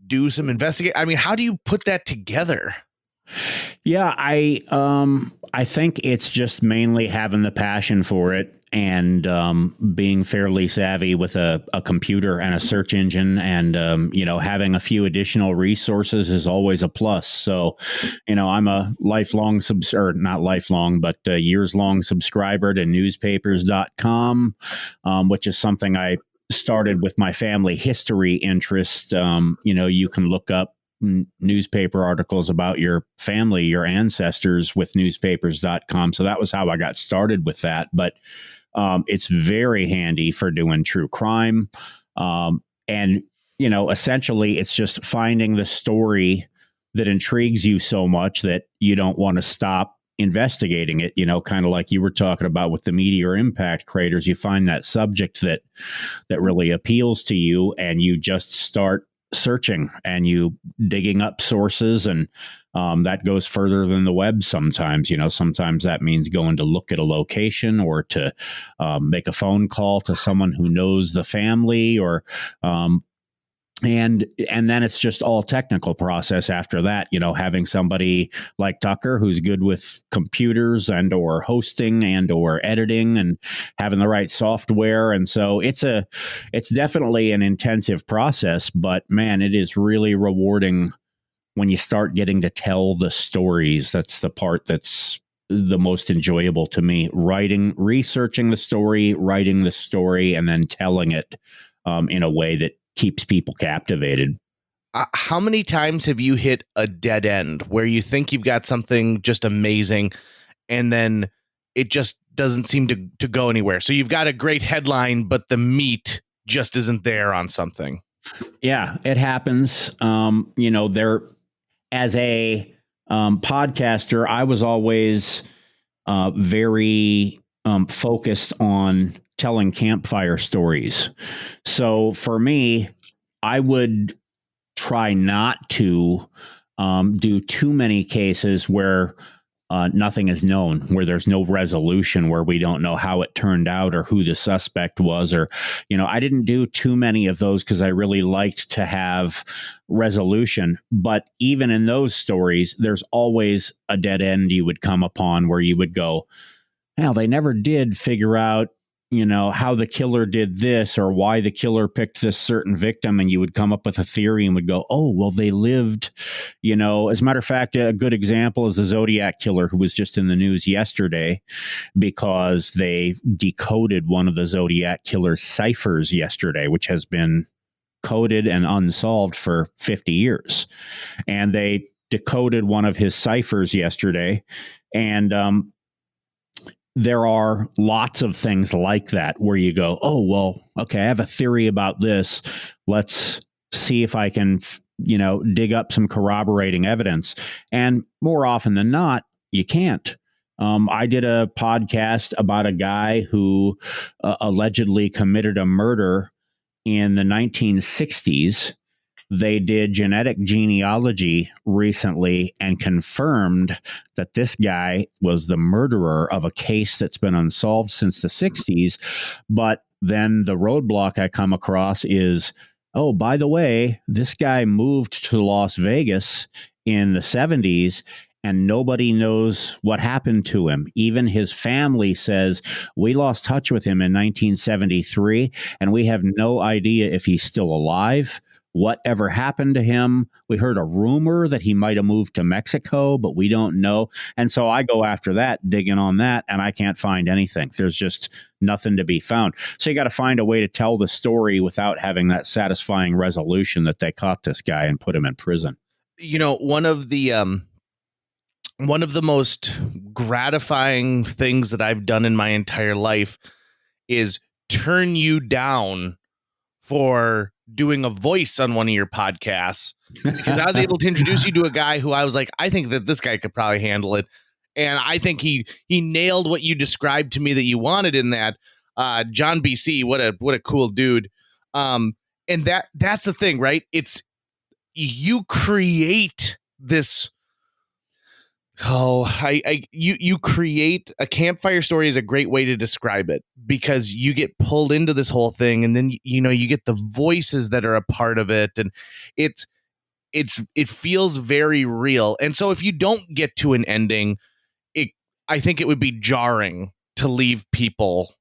[SPEAKER 1] do some investigate? I mean, how do you put that together?
[SPEAKER 4] Yeah, I think it's just mainly having the passion for it and being fairly savvy with a computer and a search engine, and having a few additional resources is always a plus. So, I'm a lifelong years long subscriber to newspapers.com, which is something I started with my family history interest. You can look up newspaper articles about your family, your ancestors with newspapers.com. So that was how I got started with that. But it's very handy for doing true crime. And, essentially it's just finding the story that intrigues you so much that you don't want to stop investigating it, kind of like you were talking about with the meteor impact craters. You find that subject that really appeals to you, and you just start searching and you digging up sources, and that goes further than the web sometimes. Sometimes that means going to look at a location, or to make a phone call to someone who knows the family, or and then it's just all technical process after that, having somebody like Tucker who's good with computers and or hosting and or editing and having the right software. And so it's definitely an intensive process, but man, it is really rewarding when you start getting to tell the stories. That's the part that's the most enjoyable to me. Researching the story, writing the story, and then telling it in a way that keeps people captivated.
[SPEAKER 1] How many times have you hit a dead end where you think you've got something just amazing and then it just doesn't seem to go anywhere? So you've got a great headline, but the meat just isn't there on something.
[SPEAKER 4] Yeah, it happens. There, as a podcaster, I was always very focused on telling campfire stories. So for me, I would try not to do too many cases where nothing is known, where there's no resolution, where we don't know how it turned out or who the suspect was. Or, I didn't do too many of those because I really liked to have resolution. But even in those stories, there's always a dead end you would come upon where you would go, well, they never did figure out, how the killer did this or why the killer picked this certain victim. And you would come up with a theory and would go, oh, well, they lived, as a matter of fact, a good example is the Zodiac killer who was just in the news yesterday because they decoded one of the Zodiac killer's ciphers yesterday, which has been coded and unsolved for 50 years. And they decoded one of his ciphers yesterday. And, there are lots of things like that where you go, oh, well, okay, I have a theory about this. Let's see if I can, dig up some corroborating evidence. And more often than not, you can't. I did a podcast about a guy who allegedly committed a murder in the 1960s. They did genetic genealogy recently and confirmed that this guy was the murderer of a case that's been unsolved since the 60s. But then the roadblock I come across is, oh, by the way, this guy moved to Las Vegas in the 70s and nobody knows what happened to him. Even his family says, we lost touch with him in 1973 and we have no idea if he's still alive. Whatever happened to him? We heard a rumor that he might have moved to Mexico, but we don't know. And so I go after that, digging on that, and I can't find anything. There's just nothing to be found. So you got to find a way to tell the story without having that satisfying resolution that they caught this guy and put him in prison.
[SPEAKER 1] One of the most gratifying things that I've done in my entire life is turn you down for doing a voice on one of your podcasts, because I was able to introduce you to a guy who I was like, I think that this guy could probably handle it. And I think he nailed what you described to me that you wanted in that. John BC, what a cool dude. And that's the thing, right? It's you create this. You create a campfire story is a great way to describe it, because you get pulled into this whole thing, and then you get the voices that are a part of it, and it feels very real. And so if you don't get to an ending, I think it would be jarring to leave people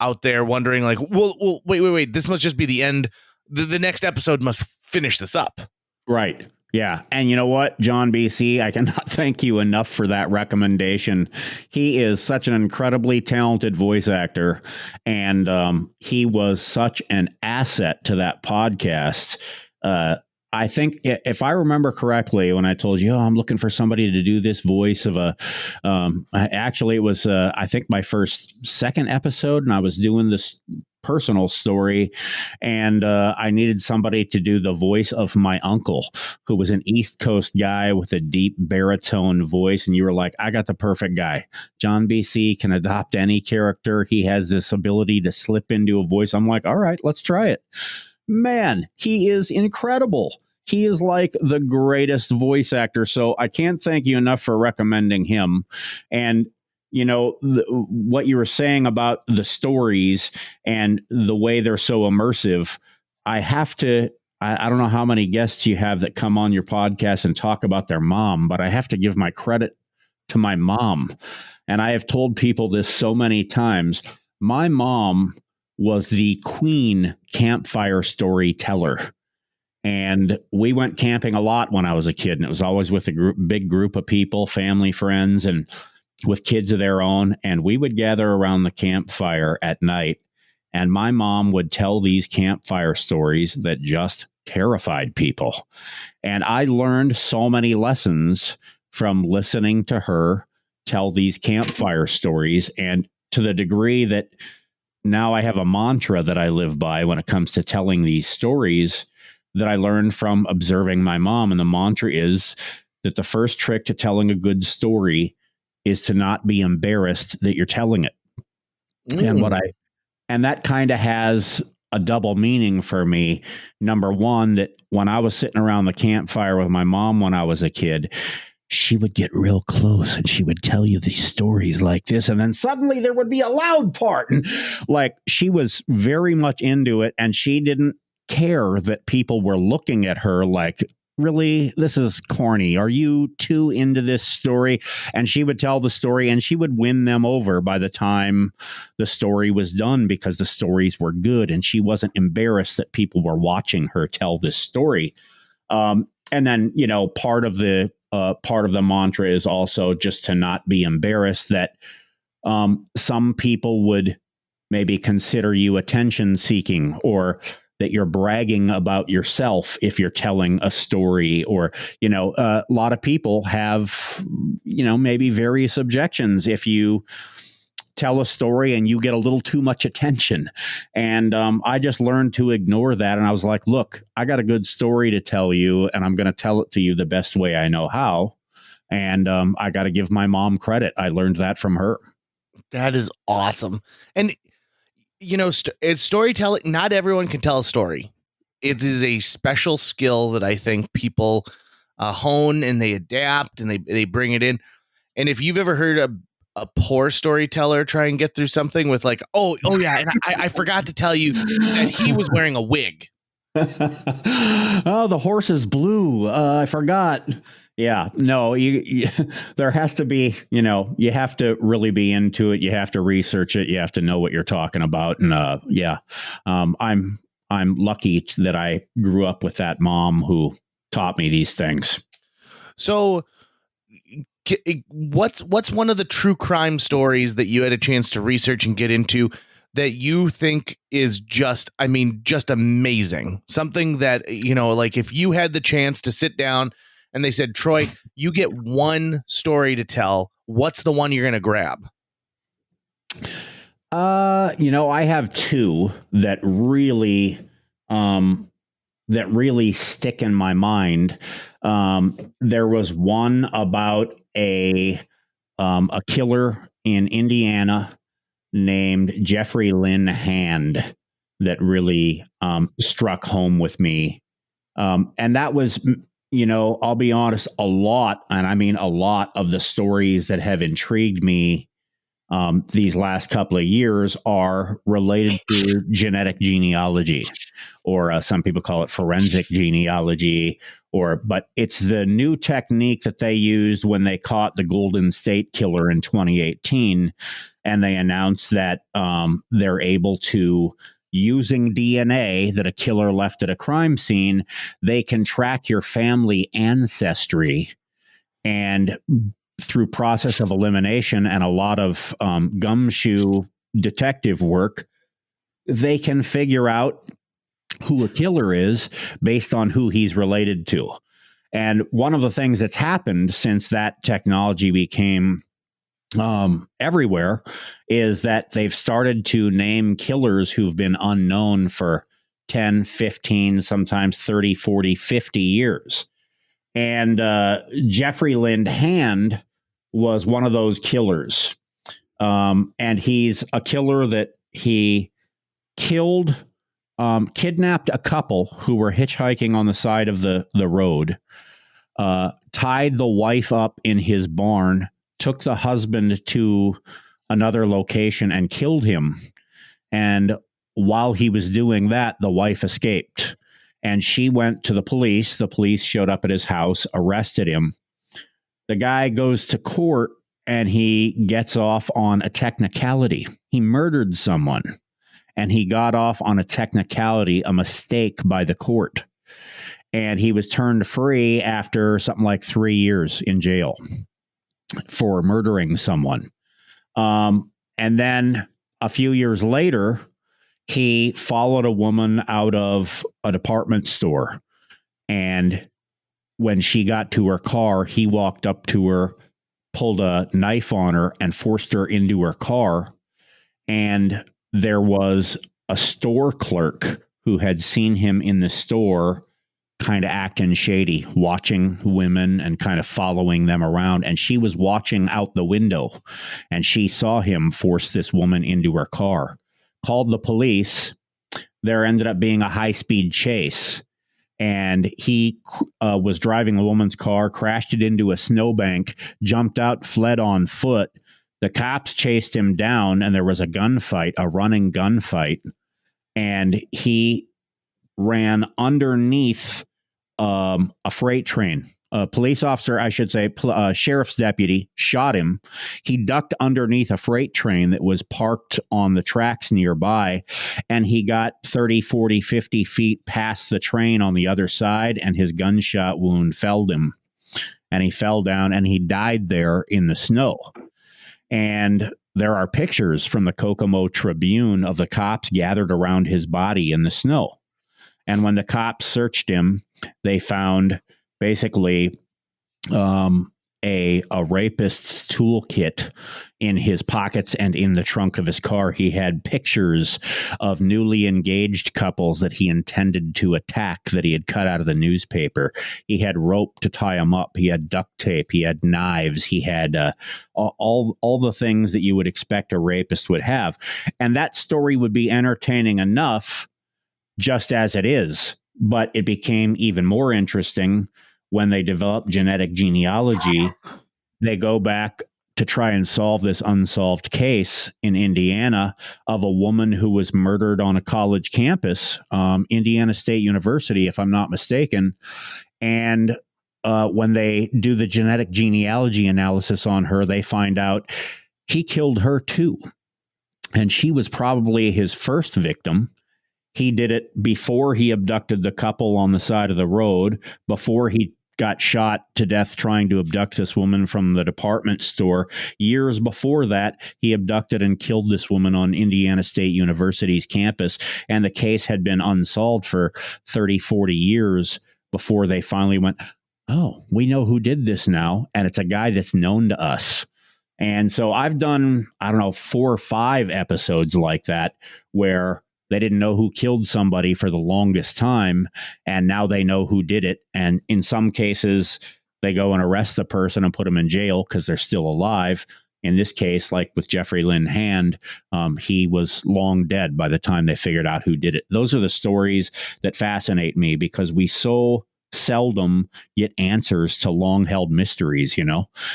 [SPEAKER 1] out there wondering like, well, wait, this must just be the end. The next episode must finish this up.
[SPEAKER 4] Right. Yeah. And you know what, John BC, I cannot thank you enough for that recommendation. He is such an incredibly talented voice actor. And he was such an asset to that podcast. I think if I remember correctly, when I told you, I'm looking for somebody to do this voice of actually it was, I think my second episode, and I was doing this personal story, and I needed somebody to do the voice of my uncle, who was an East Coast guy with a deep baritone voice. And you were like, I got the perfect guy. John BC can adopt any character. He has this ability to slip into a voice. I'm like, all right, let's try it. Man, he is incredible. He is like the greatest voice actor. So I can't thank you enough for recommending him. And what you were saying about the stories and the way they're so immersive, I have to I don't know how many guests you have that come on your podcast and talk about their mom, but I have to give my credit to my mom. And I have told people this so many times. My mom was the queen campfire storyteller. And we went camping a lot when I was a kid. And it was always with a big group of people, family, friends, and with kids of their own. And we would gather around the campfire at night. And my mom would tell these campfire stories that just terrified people. And I learned so many lessons from listening to her tell these campfire stories. And to the degree that now I have a mantra that I live by when it comes to telling these stories that I learned from observing my mom. And the mantra is that the first trick to telling a good story is to not be embarrassed that you're telling it. And that kind of has a double meaning for me. Number one, that when I was sitting around the campfire with my mom when I was a kid, she would get real close and she would tell you these stories like this. And then suddenly there would be a loud part. And like, she was very much into it, and she didn't care that people were looking at her like, really, this is corny. Are you too into this story? And she would tell the story, and she would win them over by the time the story was done, because the stories were good and she wasn't embarrassed that people were watching her tell this story. And then, part of the mantra is also just to not be embarrassed that some people would maybe consider you attention seeking, or that you're bragging about yourself if you're telling a story, or, a lot of people have, maybe various objections if you tell a story and you get a little too much attention. And I just learned to ignore that. And I was like, look, I got a good story to tell you, and I'm going to tell it to you the best way I know how. And I got to give my mom credit. I learned that from her.
[SPEAKER 1] That is awesome. And it's storytelling. Not everyone can tell a story. It is a special skill that I think people hone, and they adapt, and they bring it in. And if you've ever heard a poor storyteller try and get through something with like, oh yeah, and I forgot to tell you that he was wearing a wig.
[SPEAKER 4] Oh, the horse is blue. I forgot. Yeah, no, you there has to be, you have to really be into it. You have to research it. You have to know what you're talking about. And I'm lucky that I grew up with that mom who taught me these things.
[SPEAKER 1] So what's one of the true crime stories that you had a chance to research and get into that you think is just amazing? Something that, like if you had the chance to sit down and they said, Troy, you get one story to tell, what's the one you're going to grab?
[SPEAKER 4] I have two that really stick in my mind. There was one about a killer in Indiana named Jeffrey Lynn Hand that really struck home with me. And that was, I'll be honest, a lot of the stories that have intrigued me these last couple of years are related to genetic genealogy, or some people call it forensic genealogy, but it's the new technique that they used when they caught the Golden State Killer in 2018. And they announced that they're able to, using DNA that a killer left at a crime scene, they can track your family ancestry, and through process of elimination and a lot of gumshoe detective work, they can figure out who a killer is based on who he's related to. And one of the things that's happened since that technology became everywhere is that they've started to name killers who've been unknown for 10, 15, sometimes 30, 40, 50 years. And Jeffrey Lynn Hand was one of those killers. And he's a killer that he killed, kidnapped a couple who were hitchhiking on the side of the road, tied the wife up in his barn, took the husband to another location and killed him. And while he was doing that, the wife escaped. And she went to the police. The police showed up at his house, arrested him. The guy goes to court and he gets off on a technicality. He murdered someone and he got off on a technicality, a mistake by the court. And he was turned free after something like 3 years in jail for murdering someone. And then a few years later, he followed a woman out of a department store. And when she got to her car, he walked up to her, pulled a knife on her, and forced her into her car. And there was a store clerk who had seen him in the store kind of acting shady, watching women and kind of following them around. And she was watching out the window and she saw him force this woman into her car, called the police. There ended up being a high-speed chase. And he was driving a woman's car, crashed it into a snowbank, jumped out, fled on foot. The cops chased him down, and there was a gunfight, a running gunfight. And he ran underneath a freight train. A police officer, I should say, sheriff's deputy, shot him. He ducked underneath a freight train that was parked on the tracks nearby, and he got 30, 40, 50 feet past the train on the other side, and his gunshot wound felled him. And he fell down, and he died there in the snow. And there are pictures from the Kokomo Tribune of the cops gathered around his body in the snow. And when the cops searched him, they found basically a rapist's toolkit in his pockets and in the trunk of his car. He had pictures of newly engaged couples that he intended to attack that he had cut out of the newspaper. He had rope to tie them up. He had duct tape. He had knives. He had all the things that you would expect a rapist would have. And that story would be entertaining enough just as it is. But it became even more interesting when they developed genetic genealogy. They go back to try and solve this unsolved case in Indiana of a woman who was murdered on a college campus, Indiana State University, if I'm not mistaken. And when they do the genetic genealogy analysis on her, they find out he killed her too. And she was probably his first victim. He did it before he abducted the couple on the side of the road, before he got shot to death trying to abduct this woman from the department store. Years before that, he abducted and killed this woman on Indiana State University's campus. And the case had been unsolved for 30, 40 years before they finally went, oh, we know who did this now. And it's a guy that's known to us. And so I've done, 4 or 5 episodes like that where they didn't know who killed somebody for the longest time, and now they know who did it. And in some cases, they go and arrest the person and put them in jail because they're still alive. In this case, like with Jeffrey Lynn Hand, he was long dead by the time they figured out who did it. Those are the stories that fascinate me because we so seldom get answers to long-held mysteries.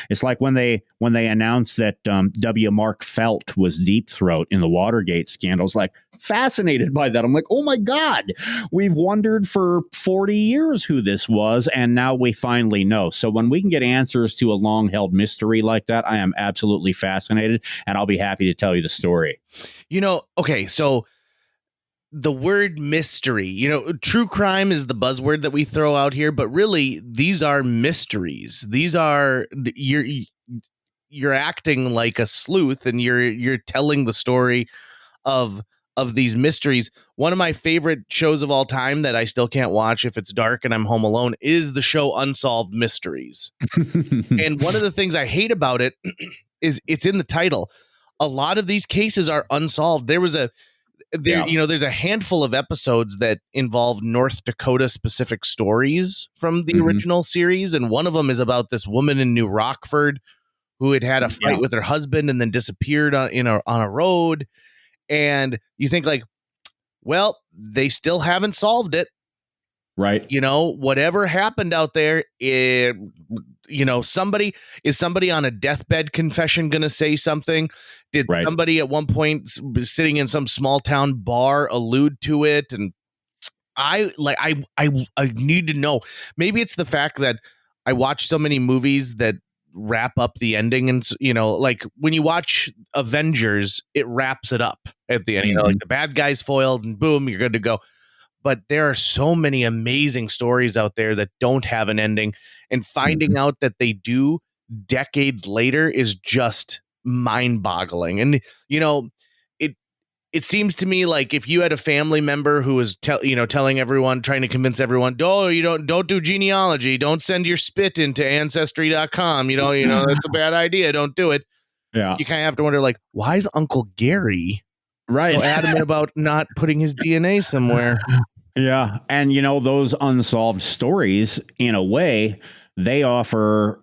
[SPEAKER 4] It's like when they announced that W. Mark Felt was Deep Throat in the Watergate scandals, like fascinated by that. I'm like, oh my God, we've wondered for 40 years who this was, and now we finally know. So when we can get answers to a long-held mystery like that, I am absolutely fascinated, and I'll be happy to tell you the story.
[SPEAKER 1] Okay, so the word mystery, true crime is the buzzword that we throw out here, but really these are mysteries. These are, you're acting like a sleuth and you're telling the story of these mysteries. One of my favorite shows of all time that I still can't watch if it's dark and I'm home alone is the show Unsolved Mysteries. And one of the things I hate about it is it's in the title. A lot of these cases are unsolved. There's a handful of episodes that involve North Dakota specific stories from the original series. And one of them is about this woman in New Rockford who had a fight with her husband and then disappeared on a road. And you think like, well, they still haven't solved it.
[SPEAKER 4] Right.
[SPEAKER 1] Whatever happened out there, somebody on a deathbed confession going to say something? Did somebody at one point sitting in some small town bar allude to it? And I need to know. Maybe it's the fact that I watch so many movies that wrap up the ending, and like when you watch Avengers, it wraps it up at the end. Like the bad guy's foiled, and boom, you're good to go. But there are so many amazing stories out there that don't have an ending, and finding out that they do decades later is just mind-boggling. And it seems to me like if you had a family member who was telling everyone, trying to convince everyone, don't do genealogy, don't send your spit into ancestry.com, that's a bad idea, don't do it.
[SPEAKER 4] Yeah.
[SPEAKER 1] You kind of have to wonder, like, why is Uncle Gary
[SPEAKER 4] right
[SPEAKER 1] so adamant about not putting his DNA somewhere?
[SPEAKER 4] Yeah. And, those unsolved stories, in a way, they offer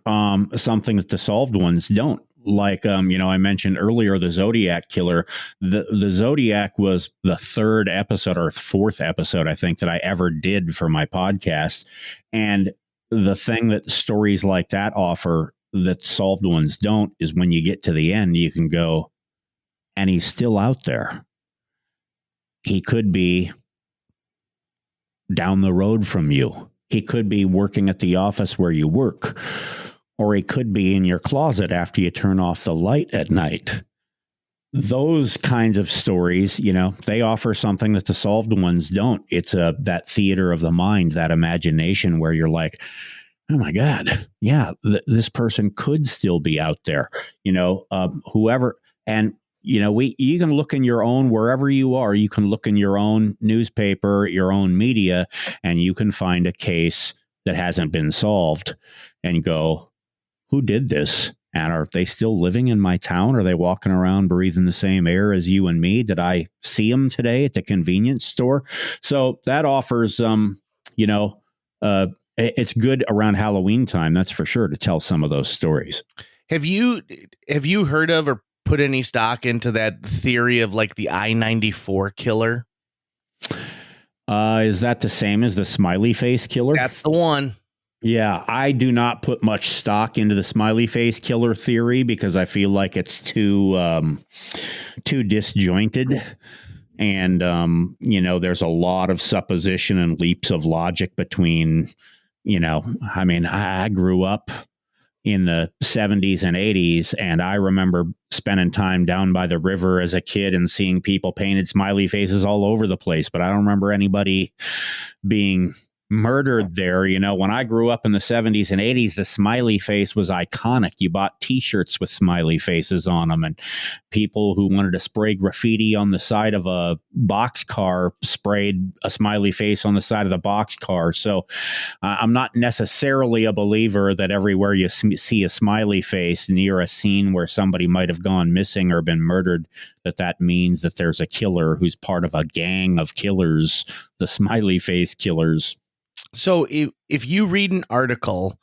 [SPEAKER 4] something that the solved ones don't. Like, I mentioned earlier, the Zodiac killer. The Zodiac was the third episode or fourth episode, I think, that I ever did for my podcast. And the thing that stories like that offer that solved ones don't is when you get to the end, you can go, and he's still out there. He could be down the road from you. He could be working at the office where you work, or he could be in your closet after you turn off the light at night. Those kinds of stories, they offer something that the solved ones don't. It's that theater of the mind, that imagination where you're like, oh my God, yeah, this person could still be out there, whoever. And you can look in your own, wherever you are, you can look in your own newspaper, your own media, and you can find a case that hasn't been solved and go, who did this? And are they still living in my town? Are they walking around breathing the same air as you and me? Did I see them today at the convenience store? So that offers, it's good around Halloween time, that's for sure, to tell some of those stories.
[SPEAKER 1] Have you heard of or put any stock into that theory of like the I-94 killer?
[SPEAKER 4] Is that the same as the smiley face killer?
[SPEAKER 1] That's the one.
[SPEAKER 4] Yeah, I do not put much stock into the smiley face killer theory because I feel like it's too disjointed. And, there's a lot of supposition and leaps of logic between, I grew up in the 70s and 80s, and I remember spending time down by the river as a kid and seeing people painted smiley faces all over the place. But I don't remember anybody being murdered there. When I grew up in the 70s and 80s, the smiley face was iconic. You bought T-shirts with smiley faces on them, and people who wanted to spray graffiti on the side of a boxcar sprayed a smiley face on the side of the boxcar. So I'm not necessarily a believer that everywhere you see a smiley face near a scene where somebody might have gone missing or been murdered, that means that there's a killer who's part of a gang of killers, the smiley face killers.
[SPEAKER 1] So if you read an article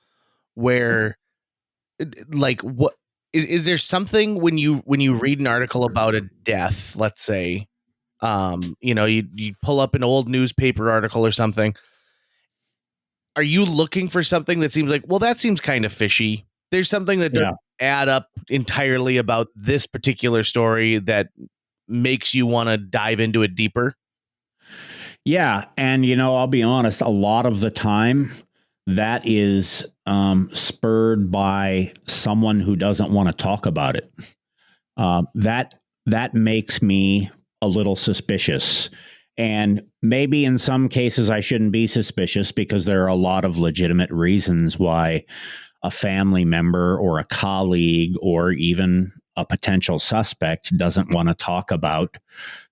[SPEAKER 1] where, like, what is there something when you read an article about a death, let's say, you pull up an old newspaper article or something, are you looking for something that seems like, well, that seems kind of fishy? There's something that doesn't add up entirely about this particular story that makes you want to dive into it deeper?
[SPEAKER 4] Yeah. And, I'll be honest, a lot of the time that is spurred by someone who doesn't want to talk about it. That makes me a little suspicious. And maybe in some cases I shouldn't be suspicious because there are a lot of legitimate reasons why a family member or a colleague or even a potential suspect doesn't want to talk about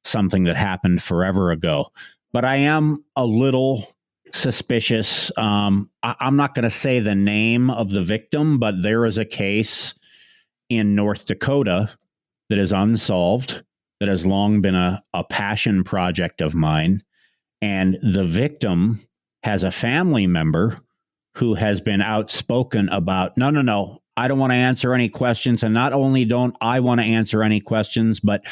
[SPEAKER 4] something that happened forever ago. But I am a little suspicious. I'm not going to say the name of the victim, but there is a case in North Dakota that is unsolved, that has long been a passion project of mine. And the victim has a family member who has been outspoken about, no, I don't want to answer any questions. And not only don't I want to answer any questions, but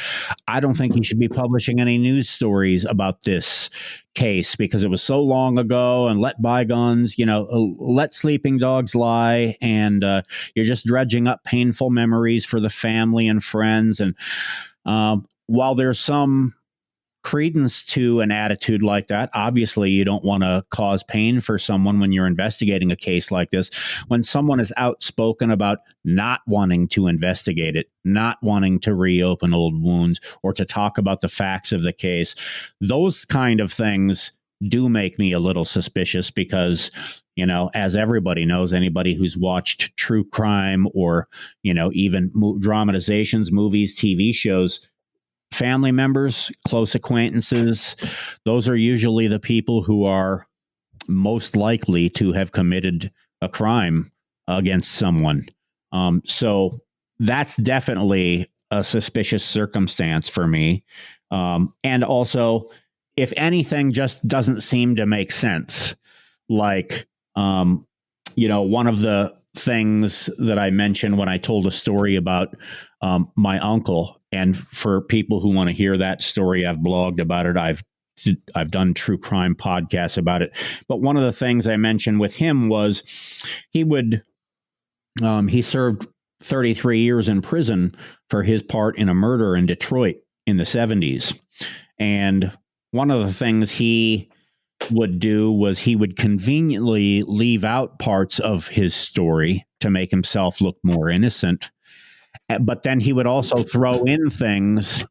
[SPEAKER 4] I don't think you should be publishing any news stories about this case because it was so long ago, and let bygones, let sleeping dogs lie. And you're just dredging up painful memories for the family and friends. And while there's some credence to an attitude like that. Obviously, you don't want to cause pain for someone when you're investigating a case like this. When someone is outspoken about not wanting to investigate it, not wanting to reopen old wounds, or to talk about the facts of the case, those kind of things do make me a little suspicious because, as everybody knows, anybody who's watched true crime or, even dramatizations, movies, TV shows, family members, close acquaintances, those are usually the people who are most likely to have committed a crime against someone. So that's definitely a suspicious circumstance for me. And also, if anything just doesn't seem to make sense, like, one of the things that I mentioned when I told a story about my uncle, and for people who want to hear that story, I've blogged about it. I've done true crime podcasts about it. But one of the things I mentioned with him was he served 33 years in prison for his part in a murder in Detroit in the 70s. And one of the things he would do was he would conveniently leave out parts of his story to make himself look more innocent. But then he would also throw in things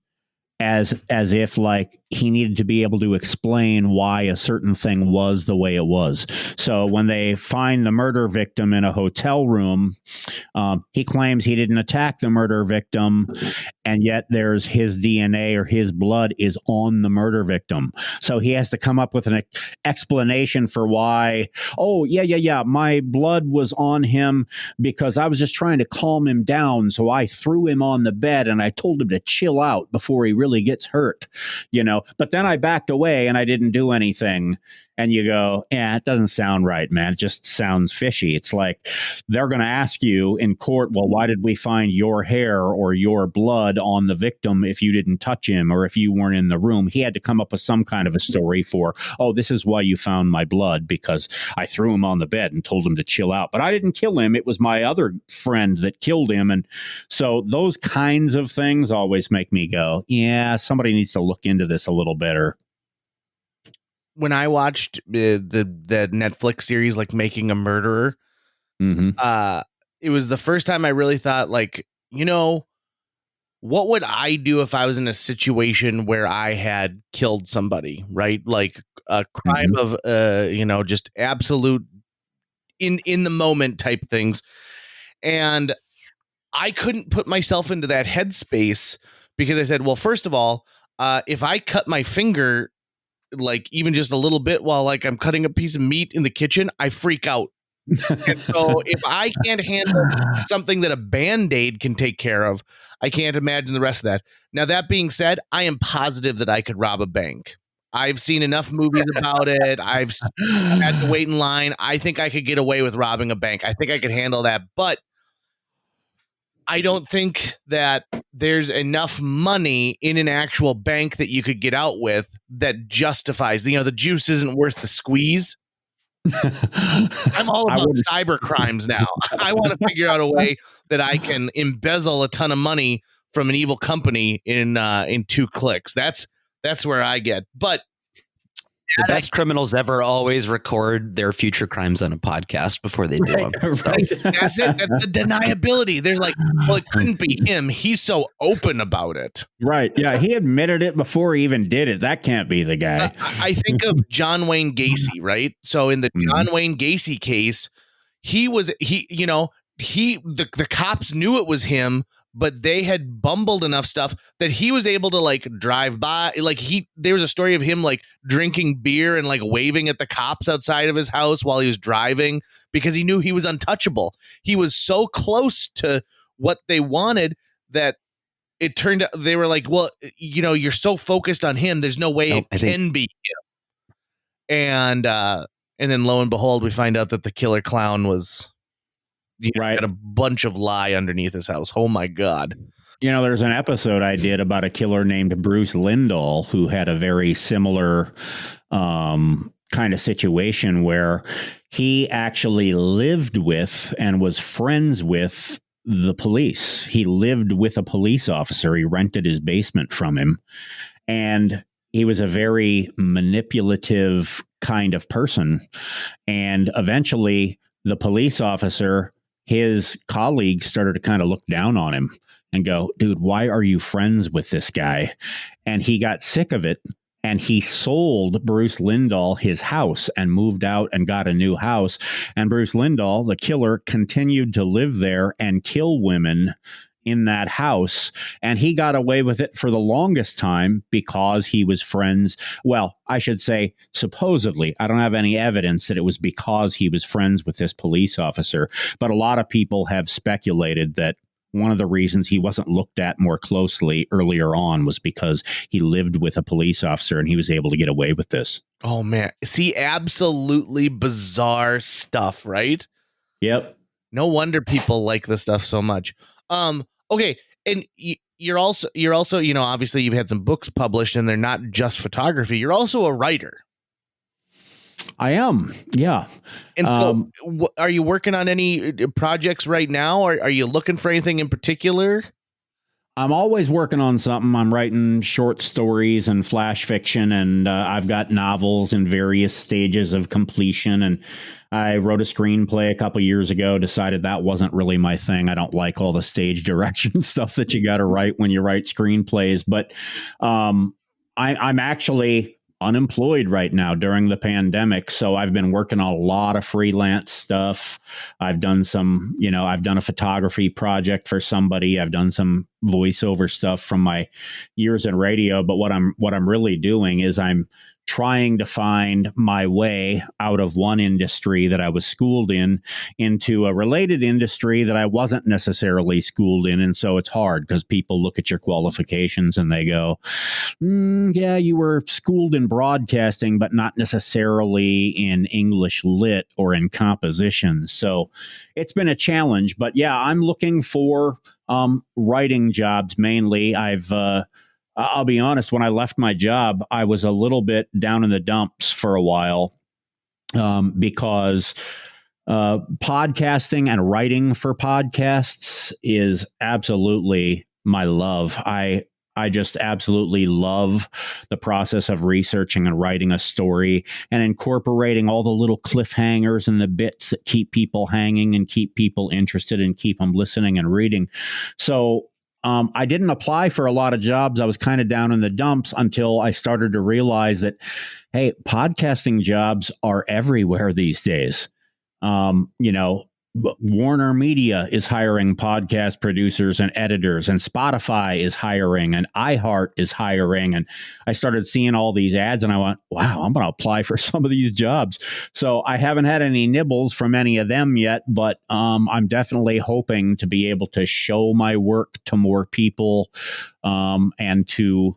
[SPEAKER 4] as if like he needed to be able to explain why a certain thing was the way it was. So when they find the murder victim in a hotel room, he claims he didn't attack the murder victim, and yet there's his DNA or his blood is on the murder victim. So he has to come up with an explanation for why, my blood was on him because I was just trying to calm him down. So I threw him on the bed and I told him to chill out before he really gets hurt, but then I backed away and I didn't do anything. And you go, it doesn't sound right, man. It just sounds fishy. It's like they're going to ask you in court, well, why did we find your hair or your blood on the victim if you didn't touch him or if you weren't in the room? He had to come up with some kind of a story for, this is why you found my blood, because I threw him on the bed and told him to chill out. But I didn't kill him. It was my other friend that killed him. And so those kinds of things always make me go, somebody needs to look into this a little better.
[SPEAKER 1] When I watched the Netflix series, like Making a Murderer, it was the first time I really thought, like, what would I do if I was in a situation where I had killed somebody, right? Like a crime of, just absolute in the moment type things. And I couldn't put myself into that headspace because I said, well, first of all, if I cut my finger, like even just a little bit while like I'm cutting a piece of meat in the kitchen, I freak out. And so if I can't handle something that a Band-Aid can take care of, I can't imagine the rest of that. Now, that being said, I am positive that I could rob a bank. I've seen enough movies about it. I've had to wait in line. I think I could get away with robbing a bank. I think I could handle that. But I don't think that there's enough money in an actual bank that you could get out with that justifies, the juice isn't worth the squeeze. I'm all about cyber crimes now. I want to figure out a way that I can embezzle a ton of money from an evil company in 2 clicks. That's where I get. But
[SPEAKER 3] the best criminals ever always record their future crimes on a podcast before they do them. So.
[SPEAKER 1] Right. That's it. That's the deniability. They're like, well, it couldn't be him. He's so open about it.
[SPEAKER 4] Right. Yeah. He admitted it before he even did it. That can't be the guy.
[SPEAKER 1] I think of John Wayne Gacy, right? So in the John Wayne Gacy case, the cops knew it was him, but they had bumbled enough stuff that he was able to like drive by. Like there was a story of him like drinking beer and like waving at the cops outside of his house while he was driving because he knew he was untouchable. He was so close to what they wanted that it turned out they were like, well, you're so focused on him. There's no way it can be him. And then lo and behold, we find out that the killer clown was had a bunch of lie underneath his house. Oh my God.
[SPEAKER 4] There's an episode I did about a killer named Bruce Lindahl who had a very similar kind of situation where he actually lived with and was friends with the police. He lived with a police officer. He rented his basement from him. And he was a very manipulative kind of person. And eventually, the police officer, his colleagues started to kind of look down on him and go, dude, why are you friends with this guy? And he got sick of it. And he sold Bruce Lindahl his house and moved out and got a new house. And Bruce Lindahl, the killer, continued to live there and kill women in that house. And he got away with it for the longest time because he was friends. Well, I should say, supposedly, I don't have any evidence that it was because he was friends with this police officer. But a lot of people have speculated that one of the reasons he wasn't looked at more closely earlier on was because he lived with a police officer and he was able to get away with this.
[SPEAKER 1] Oh, man. See, absolutely bizarre stuff, right?
[SPEAKER 4] Yep.
[SPEAKER 1] No wonder people like this stuff so much. Okay. And you're also, obviously you've had some books published and they're not just photography. You're also a writer.
[SPEAKER 4] I am. Yeah.
[SPEAKER 1] And so are you working on any projects right now? Or are you looking for anything in particular?
[SPEAKER 4] I'm always working on something. I'm writing short stories and flash fiction, and I've got novels in various stages of completion. And I wrote a screenplay a couple years ago, decided that wasn't really my thing. I don't like all the stage direction stuff that you got to write when you write screenplays. But I'm actually unemployed right now during the pandemic. So I've been working on a lot of freelance stuff. I've done I've done a photography project for somebody. I've done some voiceover stuff from my years in radio. But what I'm really doing is I'm trying to find my way out of one industry that I was schooled in into a related industry that I wasn't necessarily schooled in. And so it's hard because people look at your qualifications and they go, yeah, you were schooled in broadcasting, but not necessarily in English lit or in composition. So it's been a challenge. But yeah, I'm looking for writing jobs mainly. I'll be honest, when I left my job, I was a little bit down in the dumps for a while because podcasting and writing for podcasts is absolutely my love. I just absolutely love the process of researching and writing a story and incorporating all the little cliffhangers and the bits that keep people hanging and keep people interested and keep them listening and reading. So I didn't apply for a lot of jobs. I was kind of down in the dumps until I started to realize that, hey, podcasting jobs are everywhere these days. Warner Media is hiring podcast producers and editors, and Spotify is hiring, and iHeart is hiring. And I started seeing all these ads and I went, wow, I'm going to apply for some of these jobs. So I haven't had any nibbles from any of them yet, but I'm definitely hoping to be able to show my work to more people and to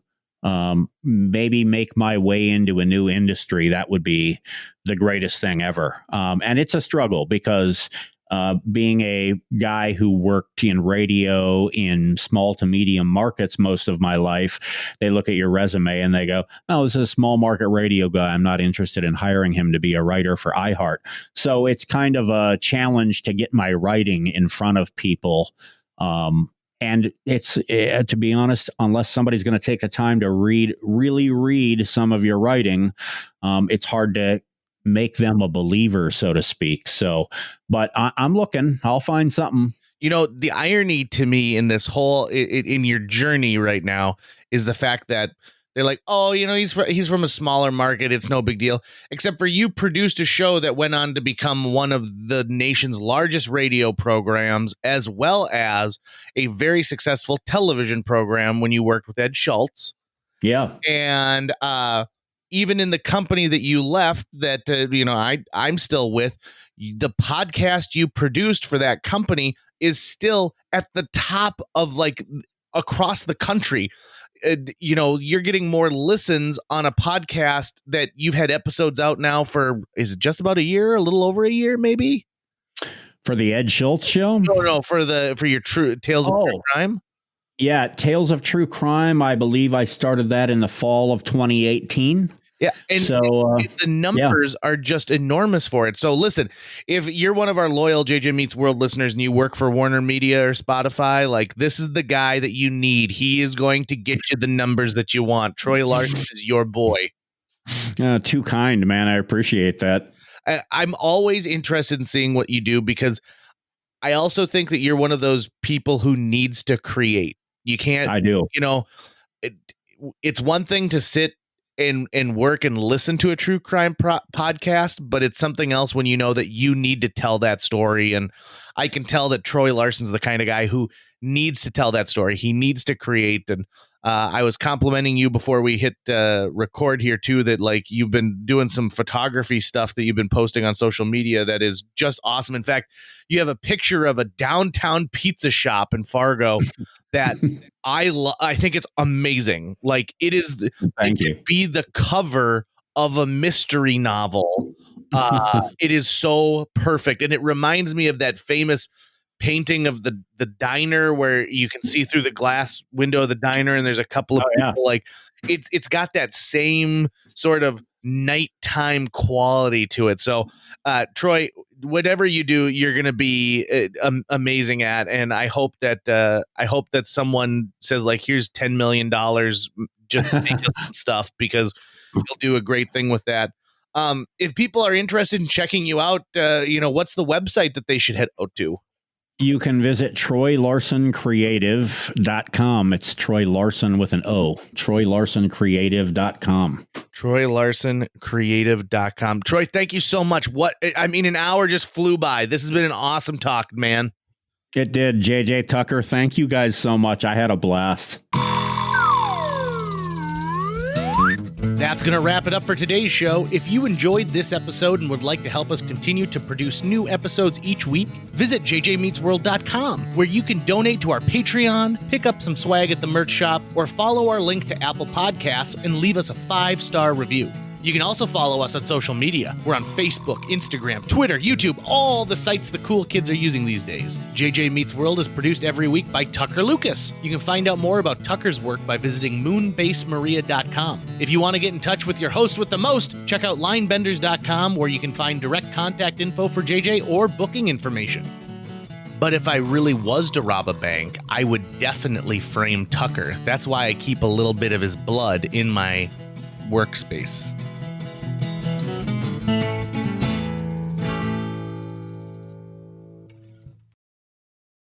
[SPEAKER 4] maybe make my way into a new industry. That would be the greatest thing ever. And it's a struggle because being a guy who worked in radio in small to medium markets most of my life, they look at your resume and they go, oh, this is a small market radio guy. I'm not interested in hiring him to be a writer for iHeart. So it's kind of a challenge to get my writing in front of people. And it's, to be honest, unless somebody's going to take the time to really read some of your writing, it's hard to make them a believer, so to speak. So, but I'm looking. I'll find something.
[SPEAKER 1] The irony to me in this whole in your journey right now is the fact that they're like, oh, he's from a smaller market. It's no big deal. Except for you produced a show that went on to become one of the nation's largest radio programs, as well as a very successful television program when you worked with Ed Schultz.
[SPEAKER 4] Yeah.
[SPEAKER 1] And even in the company that you left that, I'm still with, the podcast you produced for that company is still at the top of across the country. You're getting more listens on a podcast that you've had episodes out now for, is it just about a year, a little over a year, maybe?
[SPEAKER 4] For the Ed Schultz show?
[SPEAKER 1] No, for your True Tales of True Crime. Yeah,
[SPEAKER 4] Tales of True Crime. I believe I started that in the fall of 2018.
[SPEAKER 1] Yeah, and
[SPEAKER 4] So
[SPEAKER 1] the numbers are just enormous for it. So listen, if you're one of our loyal JJ Meets World listeners and you work for Warner Media or Spotify, like this is the guy that you need. He is going to get you the numbers that you want. Troy Larson is your boy.
[SPEAKER 4] too kind, man. I appreciate that.
[SPEAKER 1] I'm always interested in seeing what you do because I also think that you're one of those people who needs to create. You can't.
[SPEAKER 4] I do.
[SPEAKER 1] You know, it's one thing to sit and work and listen to a true crime podcast, but it's something else when you know that you need to tell that story. And I can tell that Troy Larson's the kind of guy who needs to tell that story. He needs to create. And I was complimenting you before we hit record here too, that like you've been doing some photography stuff that you've been posting on social media that is just awesome. In fact, you have a picture of a downtown pizza shop in Fargo that I think it's amazing. Like it is,
[SPEAKER 4] Thank you.
[SPEAKER 1] could be the cover of a mystery novel. It is so perfect. And it reminds me of that famous painting of the diner where you can see through the glass window of the diner and there's a couple of people. Like it's got that same sort of nighttime quality to it. So Troy, whatever you do, you're going to be amazing at. And I hope that someone says like, here's $10 million, just make us some stuff, because you'll do a great thing with that. If people are interested in checking you out, what's the website that they should head out to?
[SPEAKER 4] You can visit TroyLarsonCreative.com. It's Troy Larson with an O. TroyLarsonCreative.com. TroyLarsonCreative.com. Troy, thank you so much. An hour just flew by. This has been an awesome talk, man. It did. JJ Tucker, thank you guys so much. I had a blast.
[SPEAKER 1] That's going to wrap it up for today's show. If you enjoyed this episode and would like to help us continue to produce new episodes each week, visit jjmeetsworld.com, where you can donate to our Patreon, pick up some swag at the merch shop, or follow our link to Apple Podcasts and leave us a 5-star review. You can also follow us on social media. We're on Facebook, Instagram, Twitter, YouTube, all the sites the cool kids are using these days. JJ Meets World is produced every week by Tucker Lucas. You can find out more about Tucker's work by visiting moonbasemaria.com. If you want to get in touch with your host with the most, check out linebenders.com, where you can find direct contact info for JJ or booking information. But if I really was to rob a bank, I would definitely frame Tucker. That's why I keep a little bit of his blood in my workspace.